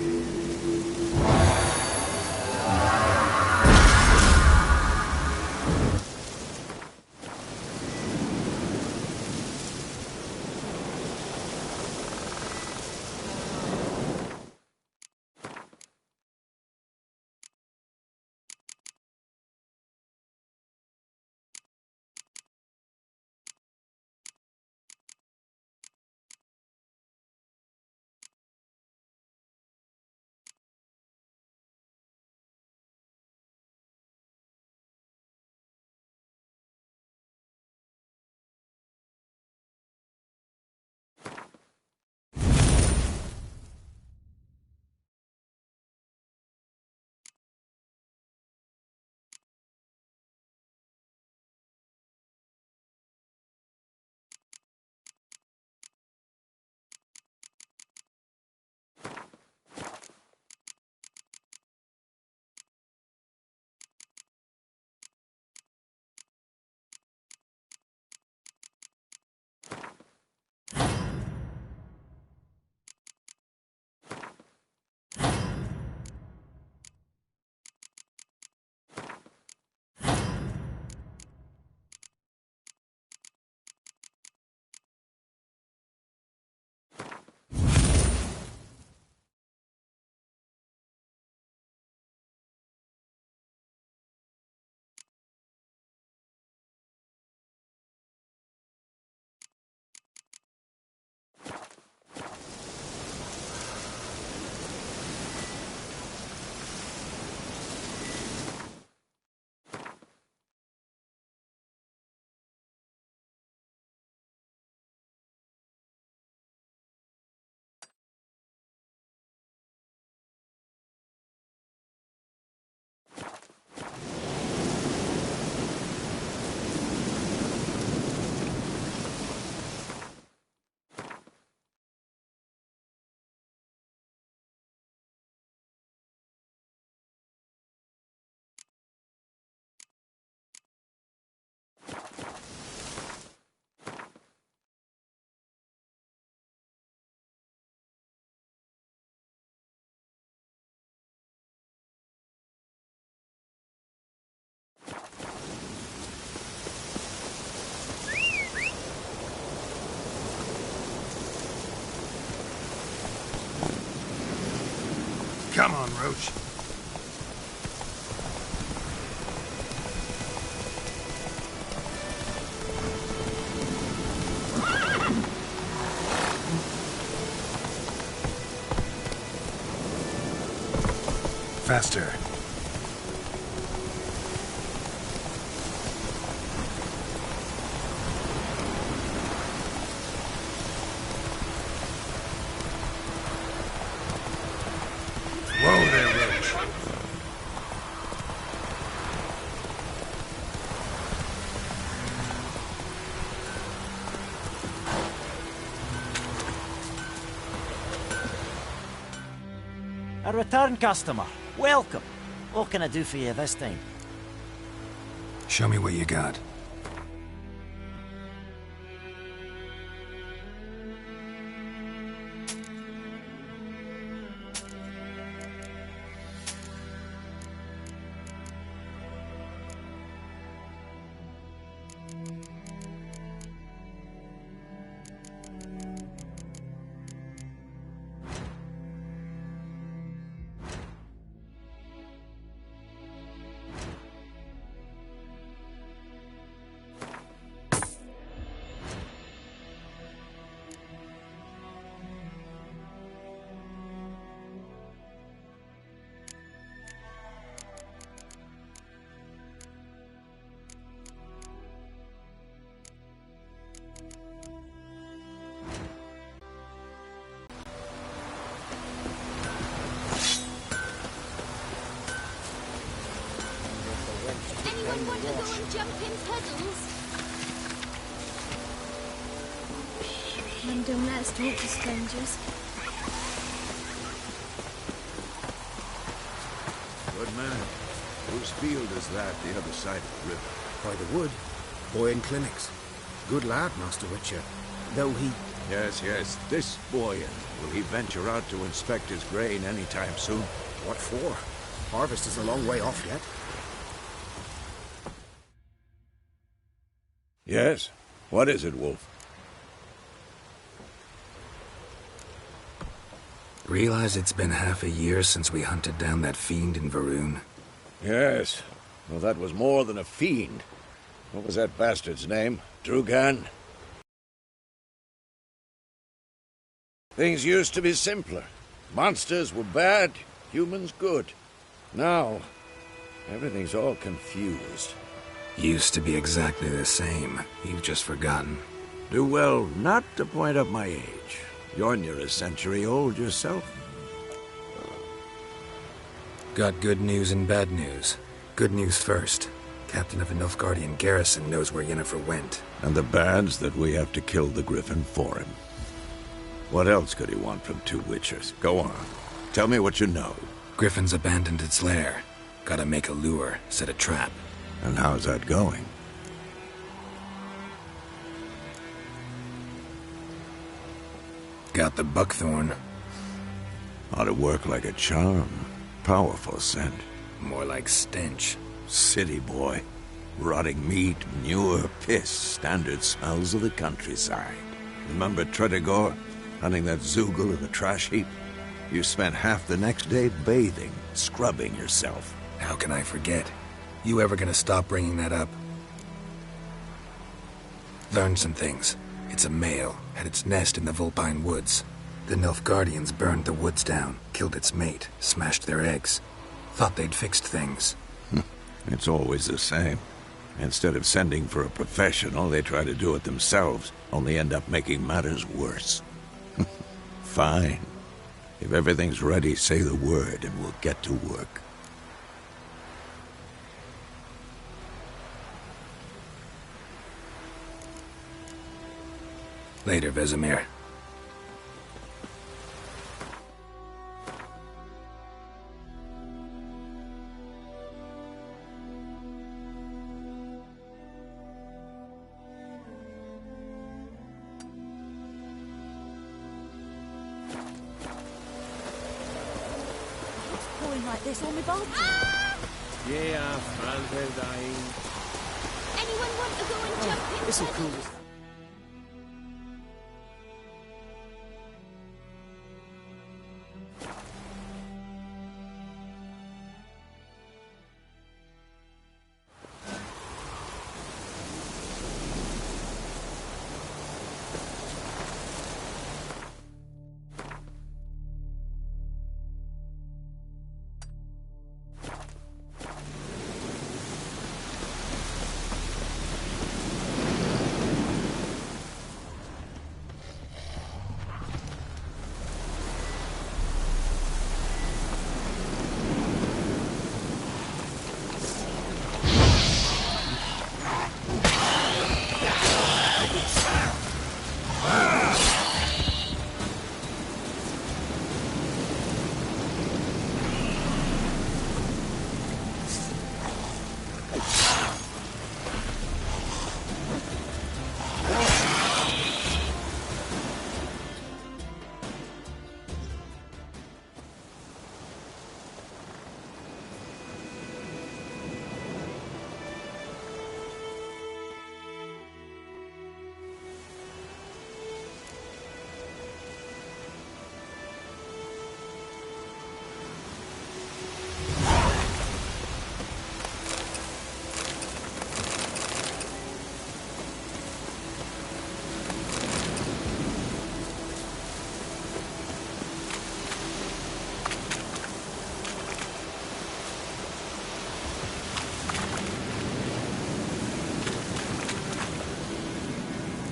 Speaker 14: Come on, Roach. Faster. Whoa there, Roach.
Speaker 16: A return customer. Welcome. What can I do for you this time?
Speaker 5: Show me what you got.
Speaker 6: Anyone want to go and jump in puddles? Don't let's talk to strangers.
Speaker 14: Good man. Whose field is that, the other side of the river?
Speaker 12: By the wood. Boyan Clinics. Good lad, Master Witcher. Though he...
Speaker 14: Yes, this Boyan. Will he venture out to inspect his grain anytime soon?
Speaker 12: What for? Harvest is a long way off yet.
Speaker 14: Yes? What is it, Wolf?
Speaker 5: Realize it's been half a year since we hunted down that fiend in Varun?
Speaker 14: Yes. Well, that was more than a fiend. What was that bastard's name? Drugan? Things used to be simpler. Monsters were bad, humans good. Now, everything's all confused.
Speaker 5: Used to be exactly the same. You've just forgotten.
Speaker 14: Do well not to point up my age. You're near a century old yourself.
Speaker 5: Got good news and bad news. Good news first. Captain of a Nilfgaardian garrison knows where Yennefer went.
Speaker 14: And the bad's that we have to kill the Griffin for him. What else could he want from two Witchers? Go on. Tell me what you know.
Speaker 5: Griffin's abandoned its lair. Gotta make a lure, set a trap.
Speaker 14: And how's that going?
Speaker 5: Got the buckthorn.
Speaker 14: Ought to work like a charm. Powerful scent.
Speaker 5: More like stench.
Speaker 14: City boy. Rotting meat, manure, piss. Standard smells of the countryside. Remember Tretogor? Hunting that Zoogle in the trash heap? You spent half the next day bathing, scrubbing yourself.
Speaker 5: How can I forget? You ever gonna stop bringing that up? Learned some things. It's a male, had its nest in the Vulpine Woods. The Nilfgaardians burned the woods down, killed its mate, smashed their eggs. Thought they'd fixed things.
Speaker 14: It's always the same. Instead of sending for a professional, they try to do it themselves, only end up making matters worse. Fine. If everything's ready, say the word and we'll get to work.
Speaker 5: Later, Vesemir.
Speaker 6: Pouring like this on me boat. Ah!
Speaker 7: Yeah, France is dying.
Speaker 6: Anyone want to go and jump in?
Speaker 13: This'll cool us.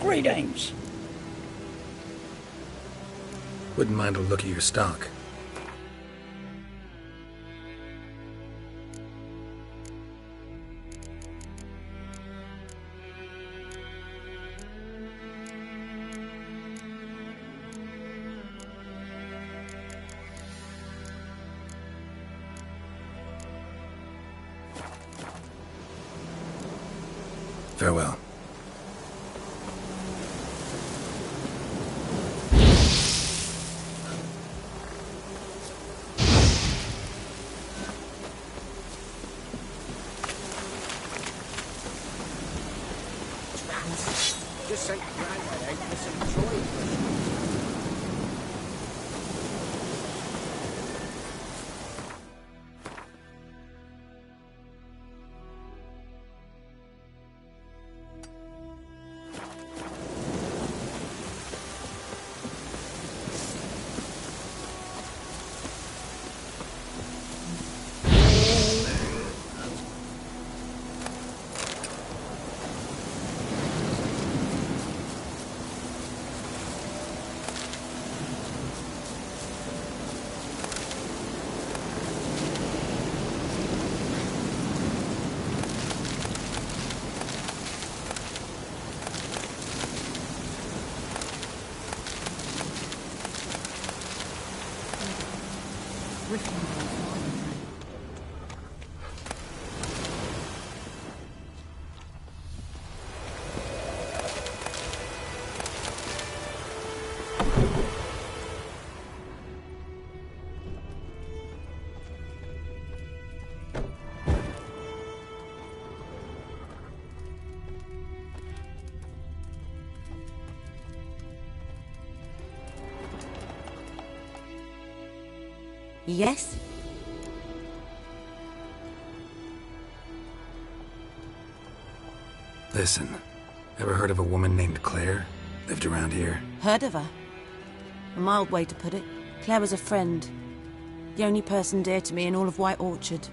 Speaker 17: Greetings.
Speaker 5: Wouldn't mind a look at your stock. Farewell.
Speaker 12: Just sent Granddad out for some joy.
Speaker 18: Yes?
Speaker 5: Listen, ever heard of a woman named Claire? Lived around here?
Speaker 18: Heard of her? A mild way to put it. Claire was a friend. The only person dear to me in all of White Orchard.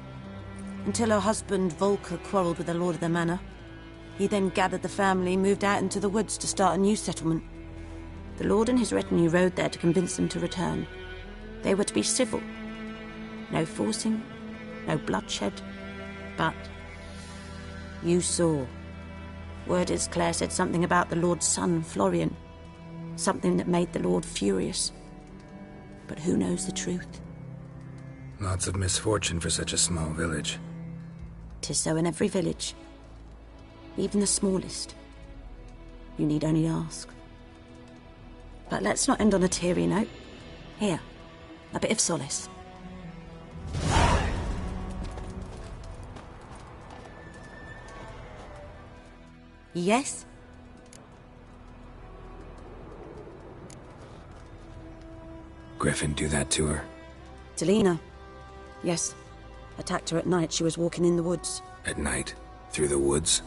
Speaker 18: Until her husband, Volker, quarrelled with the lord of the manor. He then gathered the family, moved out into the woods to start a new settlement. The lord and his retinue rode there to convince them to return. They were to be civil. No forcing, no bloodshed, but you saw. Word is Claire said something about the Lord's son, Florian. Something that made the Lord furious. But who knows the truth?
Speaker 5: Lots of misfortune for such a small village.
Speaker 18: 'Tis so in every village. Even the smallest. You need only ask. But let's not end on a teary note. Here, a bit of solace. Yes?
Speaker 5: Griffin do that to her?
Speaker 18: Delina. Yes. Attacked her at night. She was walking in the woods.
Speaker 5: At night? Through the woods?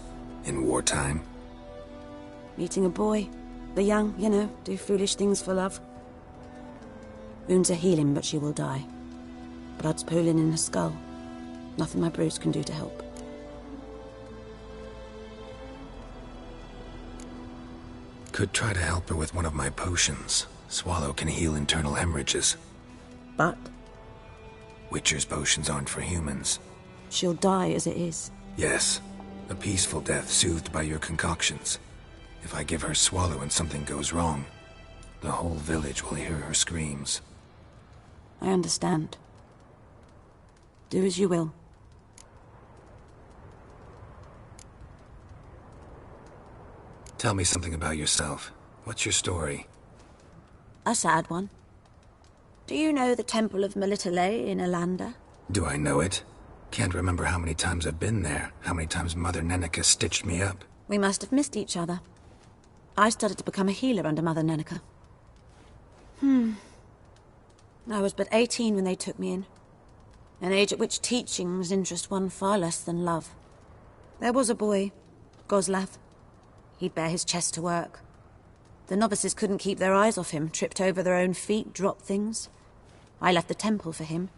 Speaker 5: In wartime?
Speaker 18: Meeting a boy. The young, you know, do foolish things for love. Wounds are healing, but she will die. Blood's pooling in her skull. Nothing my brews can do to help.
Speaker 5: Could try to help her with one of my potions. Swallow can heal internal hemorrhages.
Speaker 18: But?
Speaker 5: Witcher's potions aren't for humans.
Speaker 18: She'll die as it is.
Speaker 5: Yes. A peaceful death soothed by your concoctions. If I give her Swallow and something goes wrong, the whole village will hear her screams.
Speaker 18: I understand. Do as you will.
Speaker 5: Tell me something about yourself. What's your story?
Speaker 18: A sad one. Do you know the Temple of Melitele in Alanda?
Speaker 5: Do I know it? Can't remember how many times I've been there, how many times Mother Neneka stitched me up.
Speaker 18: We must have missed each other. I started to become a healer under Mother Neneka. I was but 18 when they took me in. An age at which teachings interest one far less than love. There was a boy, Goslav. He'd bare his chest to work. The novices couldn't keep their eyes off him, tripped over their own feet, dropped things. I left the temple for him.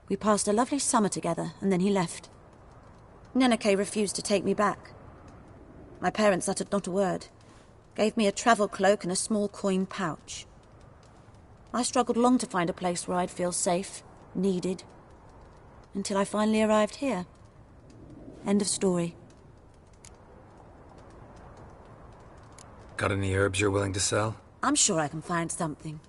Speaker 18: We passed a lovely summer together, and then he left. Neneke refused to take me back. My parents uttered not a word. Gave me a travel cloak and a small coin pouch. I struggled long to find a place where I'd feel safe, needed, until I finally arrived here. End of story.
Speaker 5: Got any herbs you're willing to sell?
Speaker 18: I'm sure I can find something.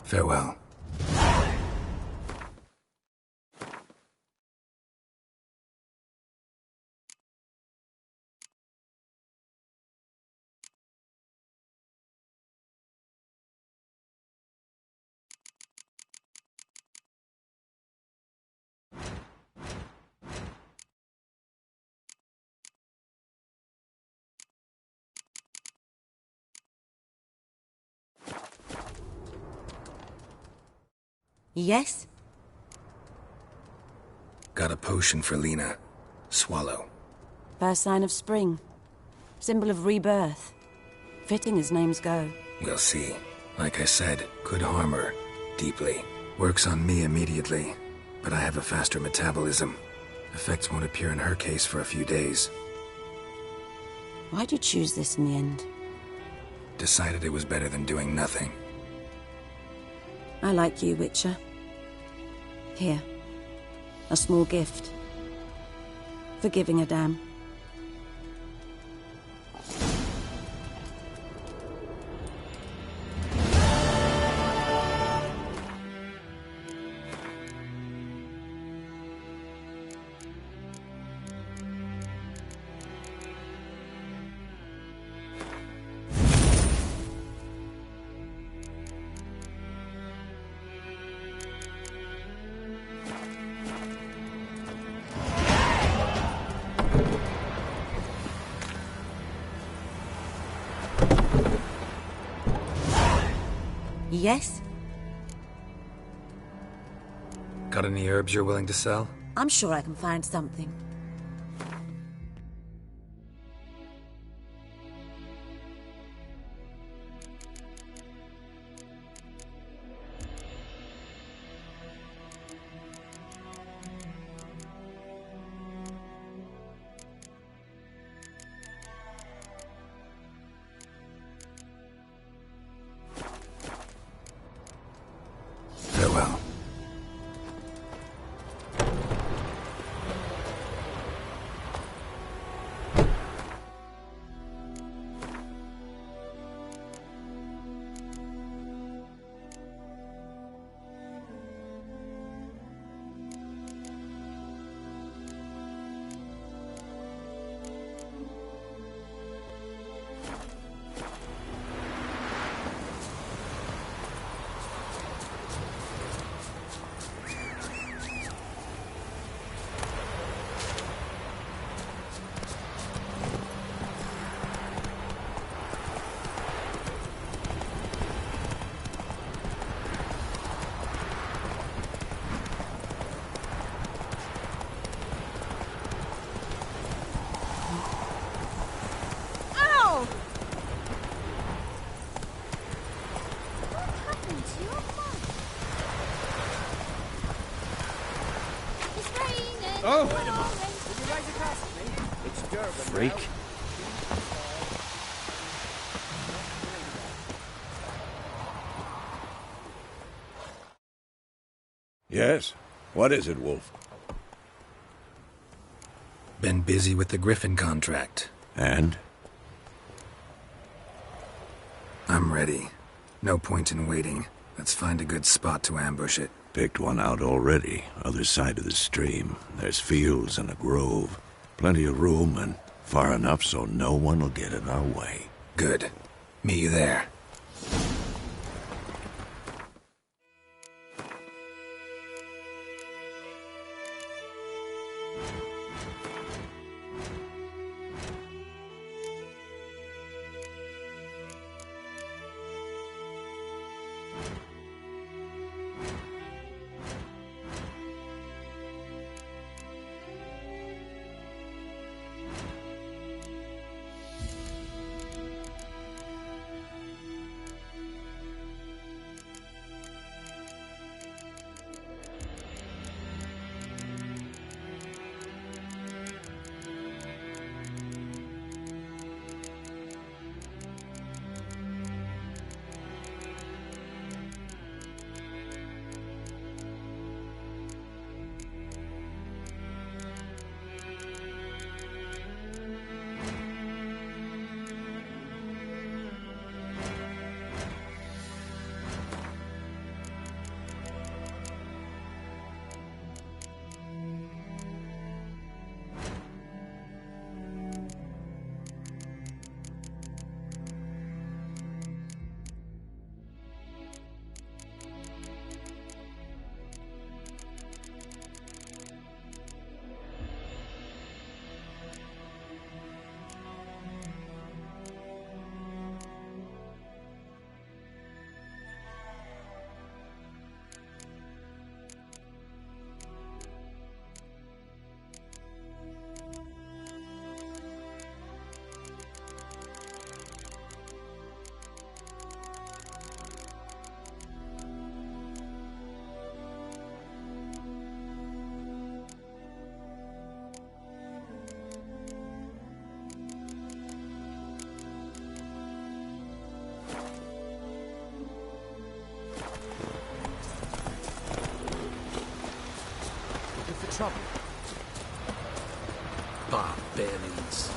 Speaker 5: Farewell.
Speaker 18: Yes?
Speaker 5: Got a potion for Lena. Swallow.
Speaker 18: First sign of spring. Symbol of rebirth. Fitting as names go.
Speaker 5: We'll see. Like I said, could harm her. Deeply. Works on me immediately. But I have a faster metabolism. Effects won't appear in her case for a few days.
Speaker 18: Why'd you choose this in the end?
Speaker 5: Decided it was better than doing nothing.
Speaker 18: I like you, Witcher. Here. A small gift. For giving a damn. Yes?
Speaker 5: Got any herbs you're willing to sell?
Speaker 18: I'm sure I can find something.
Speaker 5: Farewell.
Speaker 7: Oh!
Speaker 4: Freak.
Speaker 14: Yes? What is it, Wolf?
Speaker 5: Been busy with the Griffin contract.
Speaker 14: And?
Speaker 5: I'm ready. No point in waiting. Let's find a good spot to ambush it.
Speaker 14: Picked one out already. Other side of the stream. There's fields and a grove. Plenty of room and far enough so no one will get in our way.
Speaker 5: Good. Meet you there.
Speaker 11: Trouble. Barbarians.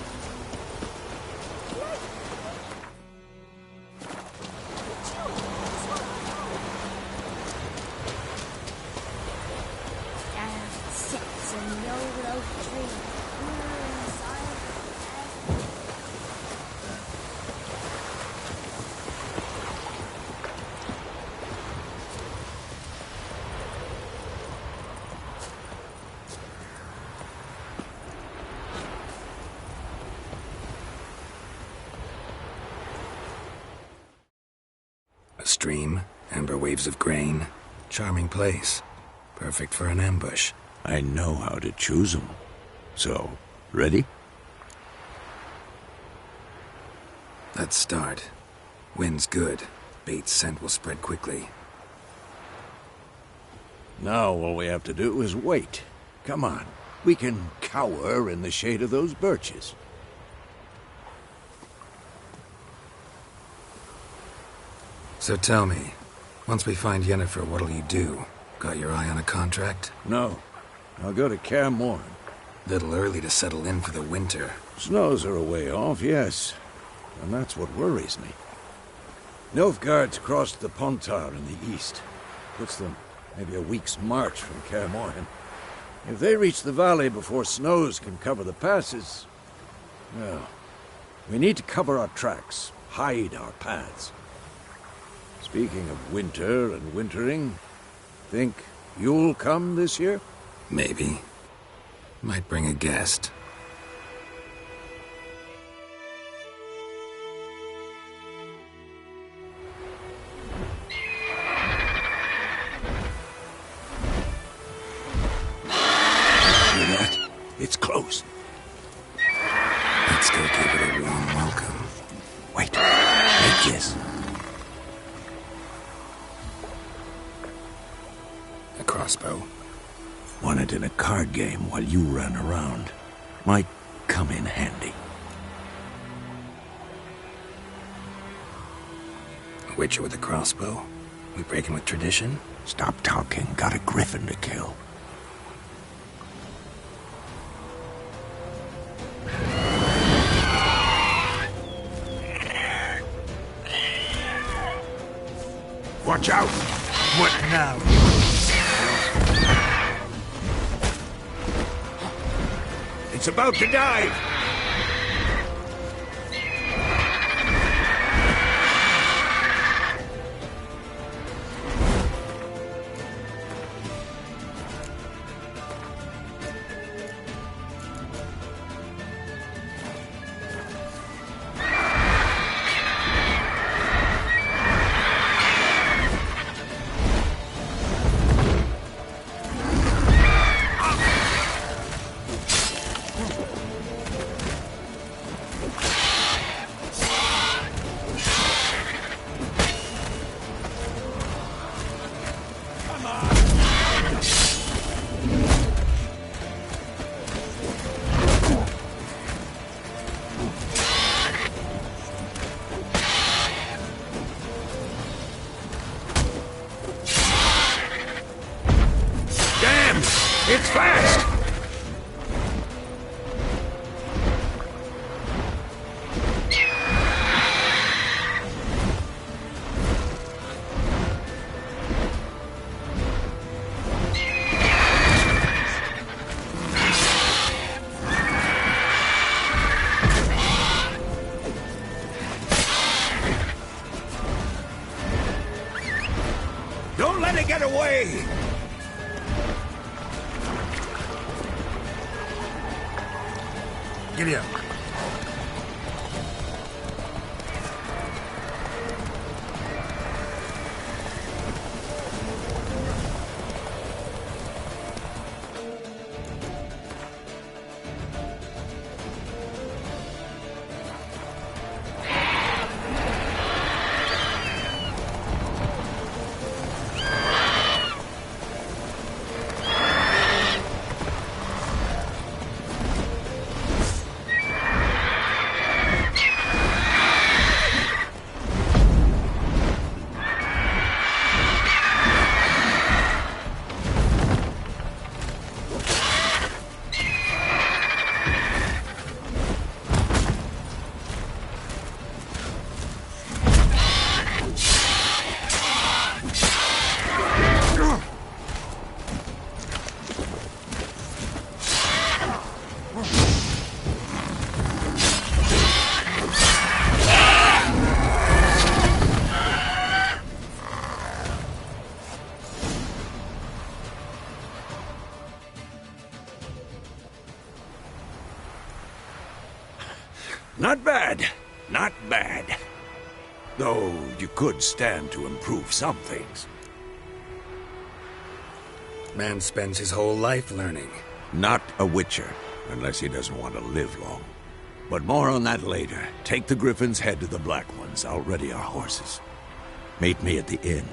Speaker 6: Sits in the old oak tree.
Speaker 5: A stream, amber waves of grain. Charming place. Perfect for an ambush.
Speaker 14: I know how to choose them. So, ready?
Speaker 5: Let's start. Wind's good. Bait's scent will spread quickly.
Speaker 14: Now all we have to do is wait. Come on. We can cower in the shade of those birches.
Speaker 5: So tell me, once we find Yennefer, what'll you do? Got your eye on a contract?
Speaker 14: No. I'll go to Kaer Morhen.
Speaker 5: Little early to settle in for the winter.
Speaker 14: Snows are a way off, yes. And that's what worries me. Nilfgaard's crossed the Pontar in the east. Puts them maybe a week's march from Kaer Morhen. If they reach the valley before snows can cover the passes... well, we need to cover our tracks, hide our paths. Speaking of winter and wintering, think you'll come this year?
Speaker 5: Maybe. Might bring a guest.
Speaker 14: Hear that? It's close.
Speaker 5: Let's go give it a warm welcome.
Speaker 14: Wait. Make this.
Speaker 5: A crossbow.
Speaker 14: Won it in a card game while you ran around. Might come in handy.
Speaker 5: A witcher with a crossbow? We breaking with tradition?
Speaker 14: Stop talking. Got a griffin to kill. Watch out!
Speaker 17: What now?
Speaker 14: It's about to dive! It's fast! Don't let it get away!
Speaker 17: Giddy up.
Speaker 14: Not bad. Not bad. Though you could stand to improve some things.
Speaker 17: Man spends his whole life learning.
Speaker 14: Not a Witcher, unless he doesn't want to live long. But more on that later. Take the Griffin's head to the Black Ones. I'll ready our horses. Meet me at the inn.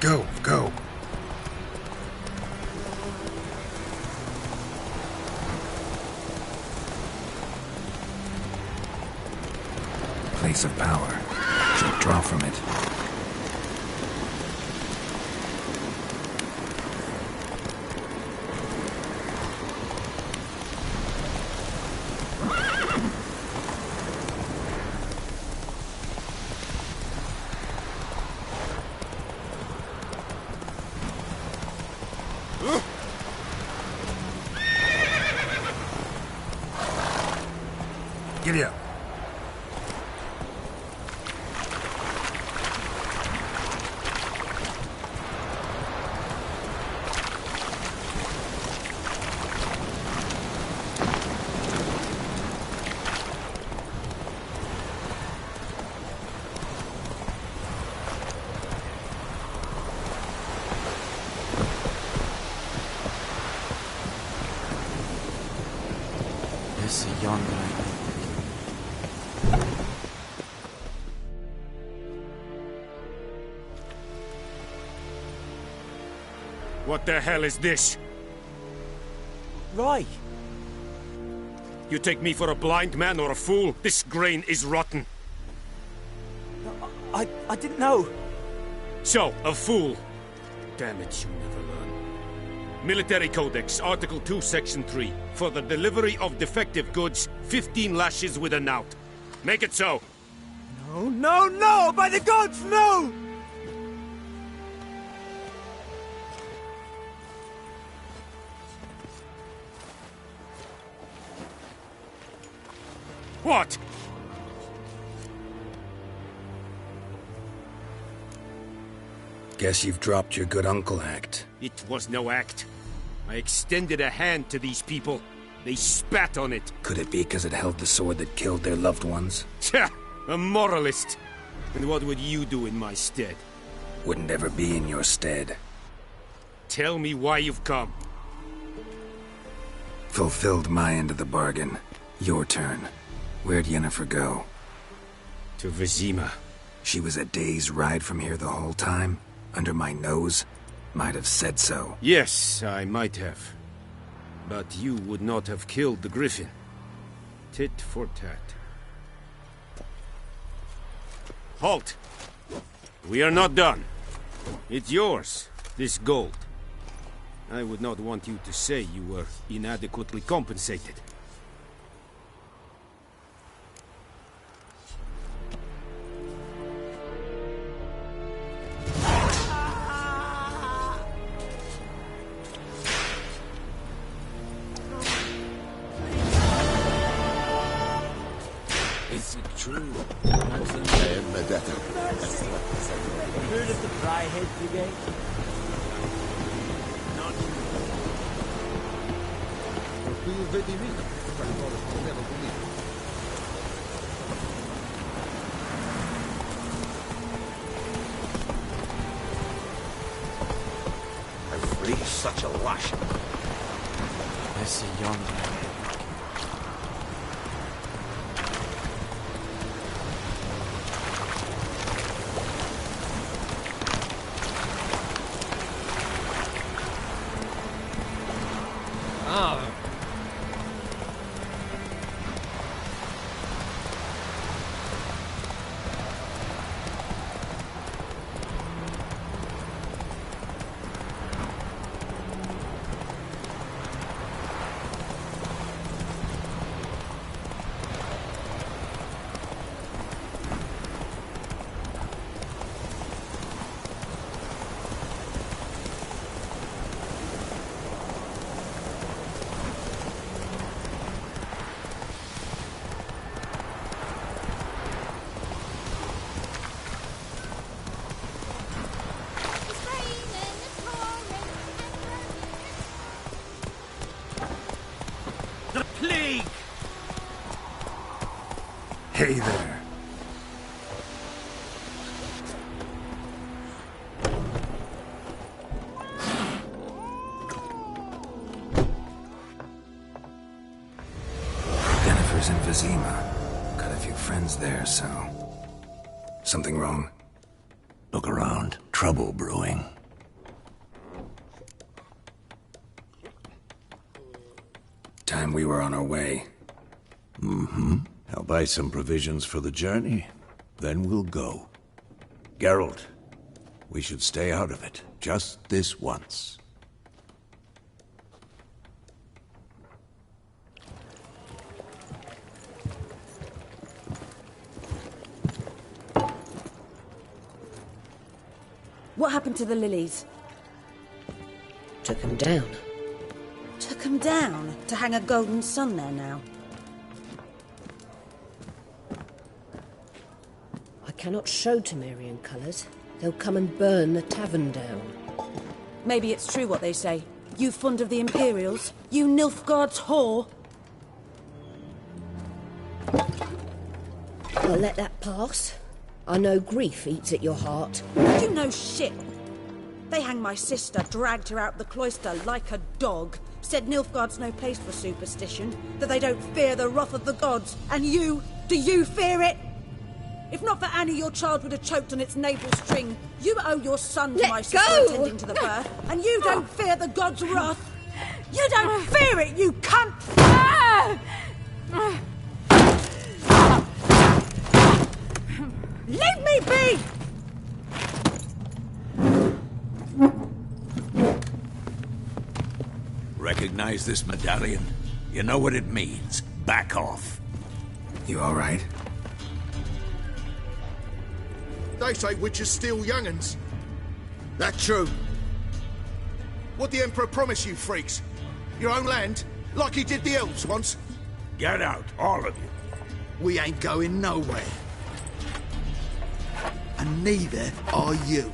Speaker 17: Go, go.
Speaker 5: Place of power. Should draw from it.
Speaker 17: Giddy up.
Speaker 13: There's a young guy.
Speaker 7: What the hell is this?
Speaker 13: Roy!
Speaker 7: You take me for a blind man or a fool? This grain is rotten.
Speaker 13: I didn't know.
Speaker 7: So, a fool. Damn it, you never learn. Military Codex, Article 2, Section 3. For the delivery of defective goods, 15 lashes with a knout. Make it so.
Speaker 13: No, no, no! By the gods, no!
Speaker 7: What?
Speaker 17: Guess you've dropped your good uncle act.
Speaker 7: It was no act. I extended a hand to these people. They spat on it.
Speaker 17: Could it be because it held the sword that killed their loved ones?
Speaker 7: Tja, a moralist. And what would you do in my stead?
Speaker 17: Wouldn't ever be in your stead.
Speaker 7: Tell me why you've come.
Speaker 5: Fulfilled my end of the bargain. Your turn. Where'd Yennefer go?
Speaker 7: To Vizima.
Speaker 5: She was a day's ride from here the whole time? Under my nose? Might have said so.
Speaker 7: Yes, I might have. But you would not have killed the Griffin. Tit for tat. Halt! We are not done. It's yours, this gold. I would not want you to say you were inadequately compensated.
Speaker 11: Is it true?
Speaker 16: Heard of the Dryhead Brigade?
Speaker 14: I've reached such a lash.
Speaker 13: There's a young guy.
Speaker 17: Hey there.
Speaker 5: Yennefer's in Vizima. Got a few friends there, so... Something wrong?
Speaker 14: Look around. trouble brewing.
Speaker 17: Time we were on our way.
Speaker 14: Mm-hmm. I'll buy some provisions for the journey, then we'll go. Geralt, we should stay out of it, just this once.
Speaker 18: What happened to the lilies?
Speaker 19: Took them down.
Speaker 18: Took them down? To hang a golden sun there now?
Speaker 19: I cannot show Temerian colours. They'll come and burn the tavern down.
Speaker 18: Maybe it's true what they say. You fond of the Imperials? You Nilfgaard's whore?
Speaker 19: I'll let that pass. I know grief eats at your heart.
Speaker 18: You know shit. They hanged my sister, dragged her out the cloister like a dog. Said Nilfgaard's no place for superstition, that they don't fear the wrath of the gods. And you, do you fear it? If not for Annie, your child would have choked on its navel string. You owe your son to my sister attending to the birth, and you don't fear the gods' wrath. You don't fear it, you cunt! Leave me be!
Speaker 14: Recognize this medallion? You know what it means. Back off.
Speaker 17: You all right?
Speaker 12: They say witches steal young'uns. That true? What'd the Emperor promise you, freaks? Your own land? Like he did the elves once?
Speaker 14: Get out, all of you.
Speaker 12: We ain't going nowhere. And neither are you.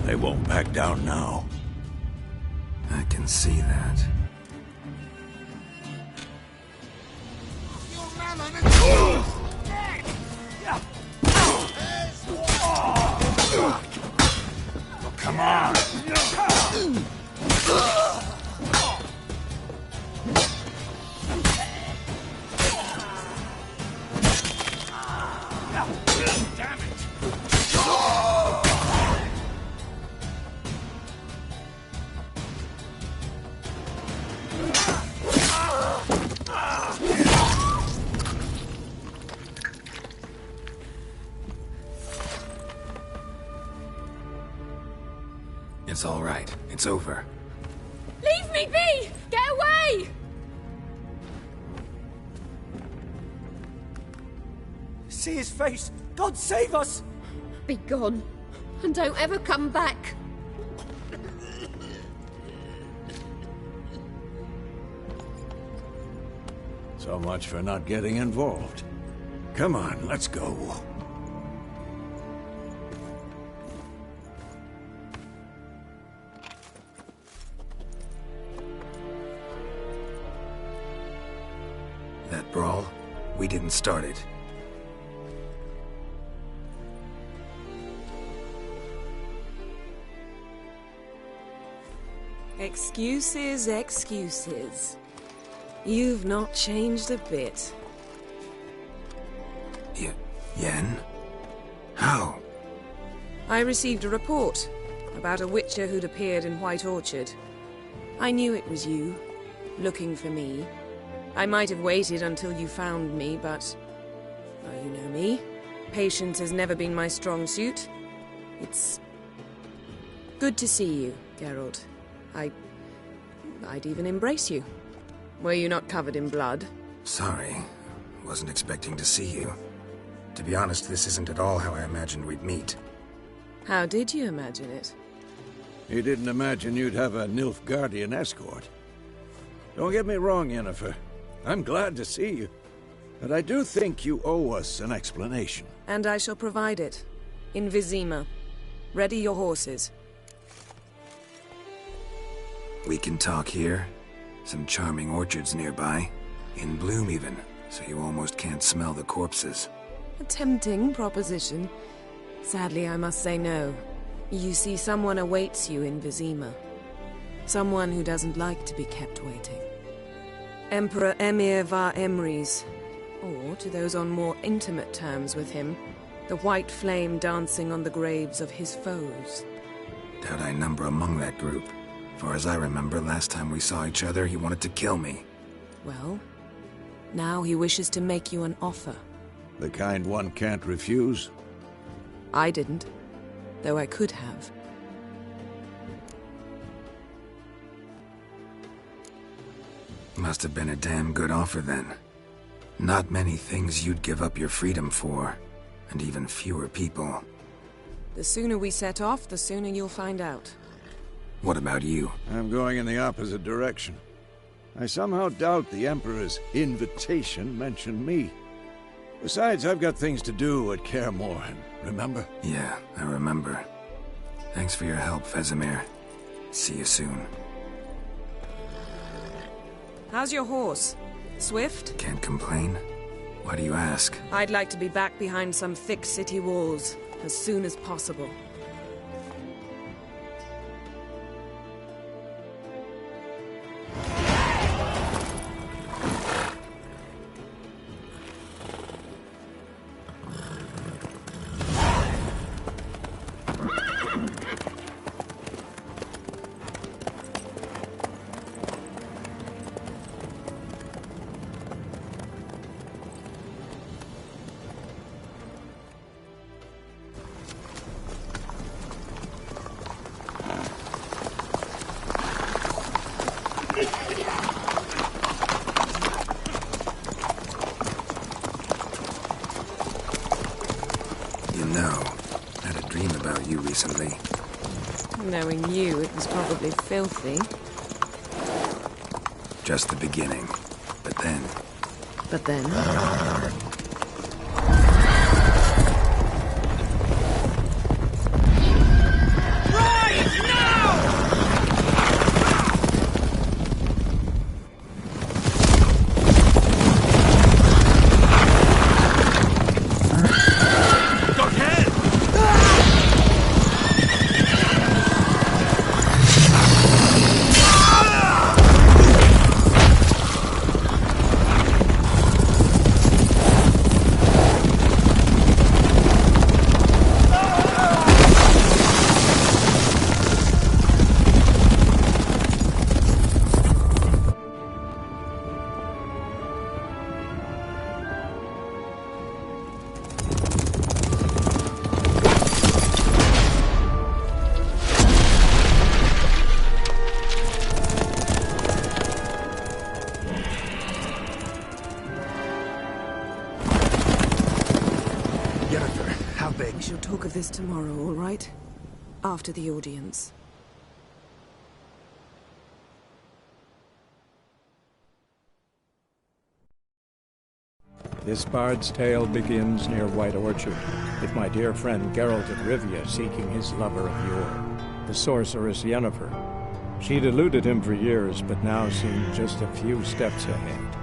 Speaker 14: They won't back down now.
Speaker 17: I can see that.
Speaker 14: Oh, come on!
Speaker 12: Damn it!
Speaker 17: It's all right. It's over.
Speaker 15: Leave me be! Get away!
Speaker 13: See his face! God save us!
Speaker 15: Be gone, and don't ever come back.
Speaker 14: So much for not getting involved. Come on, let's go.
Speaker 17: That brawl, we didn't start it.
Speaker 20: Excuses, excuses. You've not changed a bit.
Speaker 17: Yen? How?
Speaker 20: I received a report about a witcher who'd appeared in White Orchard. I knew it was you, looking for me. I might have waited until you found me, but... well, you know me. Patience has never been my strong suit. It's... good to see you, Geralt. I'd even embrace you. Were you not covered in blood?
Speaker 17: Sorry. Wasn't expecting to see you. To be honest, this isn't at all how I imagined we'd meet.
Speaker 20: How did you imagine it?
Speaker 14: You didn't imagine you'd have a Nilfgaardian escort. Don't get me wrong, Yennefer. I'm glad to see you. But I do think you owe us an explanation.
Speaker 20: And I shall provide it. In Vizima. Ready your horses.
Speaker 17: We can talk here. Some charming orchards nearby. In bloom even, so you almost can't smell the corpses.
Speaker 20: A tempting proposition. Sadly, I must say no. You see, someone awaits you in Vizima. Someone who doesn't like to be kept waiting. Emperor Emhyr var Emreis. Or, to those on more intimate terms with him, The white flame dancing on the graves of his foes.
Speaker 17: Doubt I number among that group. Far as I remember, last time we saw each other, he wanted to kill me.
Speaker 20: Well, now he wishes to make you an offer.
Speaker 14: The kind one can't refuse?
Speaker 20: I didn't, though I could have.
Speaker 17: Must have been a damn good offer then. Not many things you'd give up your freedom for, and even fewer people.
Speaker 20: The sooner we set off, the sooner you'll find out.
Speaker 17: What about you?
Speaker 14: I'm going in the opposite direction. I somehow doubt the Emperor's invitation mentioned me. Besides, I've got things to do at Kaer Morhen, remember?
Speaker 17: Yeah, I remember. Thanks for your help, Vesemir. See you soon.
Speaker 20: How's your horse? Swift?
Speaker 17: Can't complain. Why do you ask?
Speaker 20: I'd like to be back behind some thick city walls as soon as possible.
Speaker 17: Recently.
Speaker 20: Knowing you, it was probably filthy.
Speaker 17: Just the beginning. But then...
Speaker 20: But then? We shall talk of this tomorrow, all right? After the audience.
Speaker 2: This bard's tale begins near White Orchard, with my dear friend Geralt of Rivia seeking his lover of yore, the sorceress Yennefer. She'd eluded him for years, but now seemed just a few steps ahead.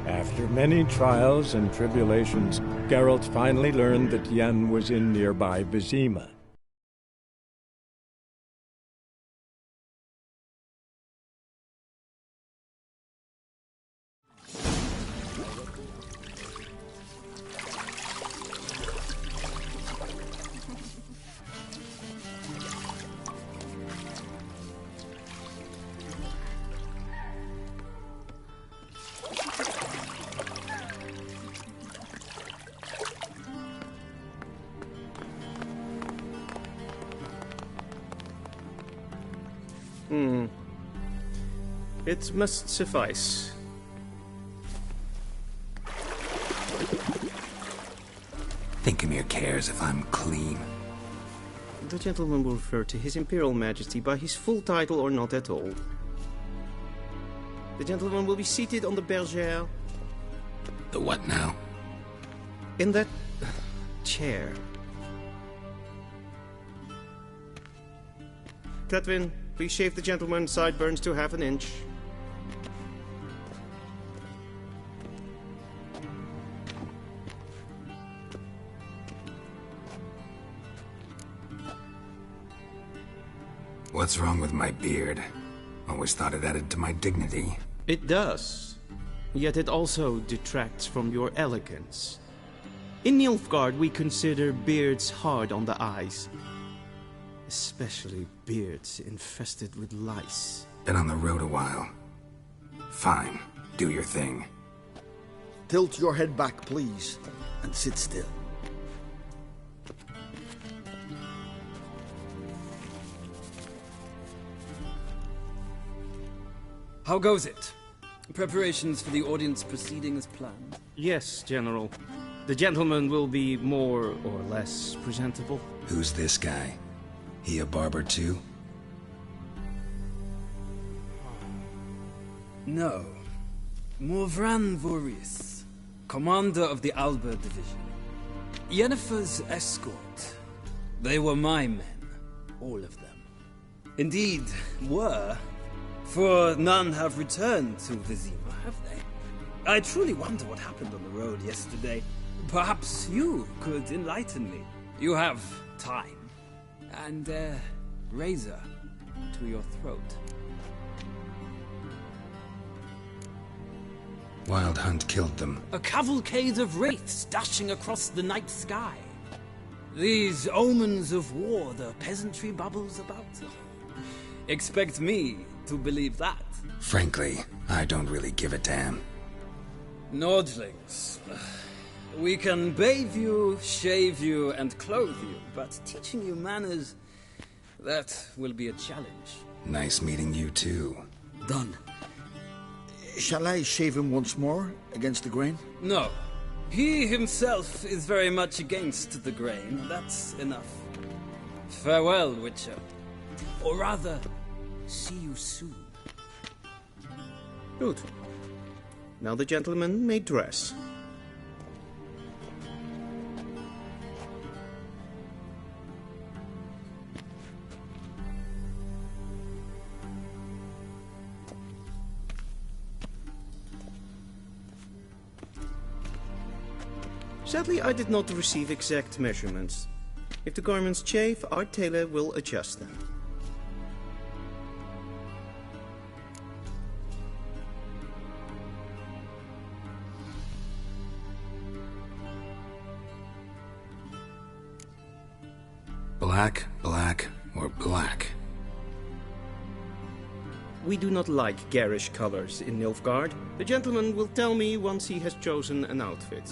Speaker 2: After many trials and tribulations, Geralt finally learned that Yen was in nearby Vizima.
Speaker 8: It must suffice.
Speaker 17: Thinkemere cares if I'm clean.
Speaker 8: The gentleman will refer to His Imperial Majesty by his full title or not at all. The gentleman will be seated on the bergère.
Speaker 17: The what now?
Speaker 8: In that chair. Cletwin, please shave the gentleman's sideburns to ½ an inch.
Speaker 17: What's wrong with my beard? Always thought it added to my dignity.
Speaker 8: It does. Yet it also detracts from your elegance. In Nilfgaard, we consider beards hard on the eyes. Especially beards infested with lice.
Speaker 5: Been on the road a while. Fine. Do your thing.
Speaker 12: Tilt your head back, please, and sit still.
Speaker 21: How goes it? Preparations for the audience proceeding as planned?
Speaker 8: Yes, General. The gentleman will be more or less presentable.
Speaker 5: Who's this guy? He a barber too?
Speaker 21: No. Morvran Vorius, commander of the Alba Division. Yennefer's escort. They were my men. All of them. Indeed, were. For none have returned to Vizima, have they? I truly wonder what happened on the road yesterday. Perhaps you could enlighten me. You have time. And razor to your throat.
Speaker 5: Wild Hunt killed them.
Speaker 21: A cavalcade of wraiths dashing across the night sky. These omens of war the peasantry bubbles about. Expect me to believe that.
Speaker 5: Frankly, I don't really give a damn.
Speaker 21: Nordlings. We can bathe you, shave you, and clothe you, but teaching you manners, that will be a challenge.
Speaker 5: Nice meeting you too.
Speaker 12: Done. Shall I shave him once more, against the grain?
Speaker 21: No. He himself is very much against the grain. That's enough. Farewell, Witcher. Or rather, see you soon.
Speaker 8: Good. Now the gentleman may dress. Sadly, I did not receive exact measurements. If the garments chafe, our tailor will adjust them.
Speaker 5: Black, black, or black?
Speaker 8: We do not like garish colors in Nilfgaard. The gentleman will tell me once he has chosen an outfit.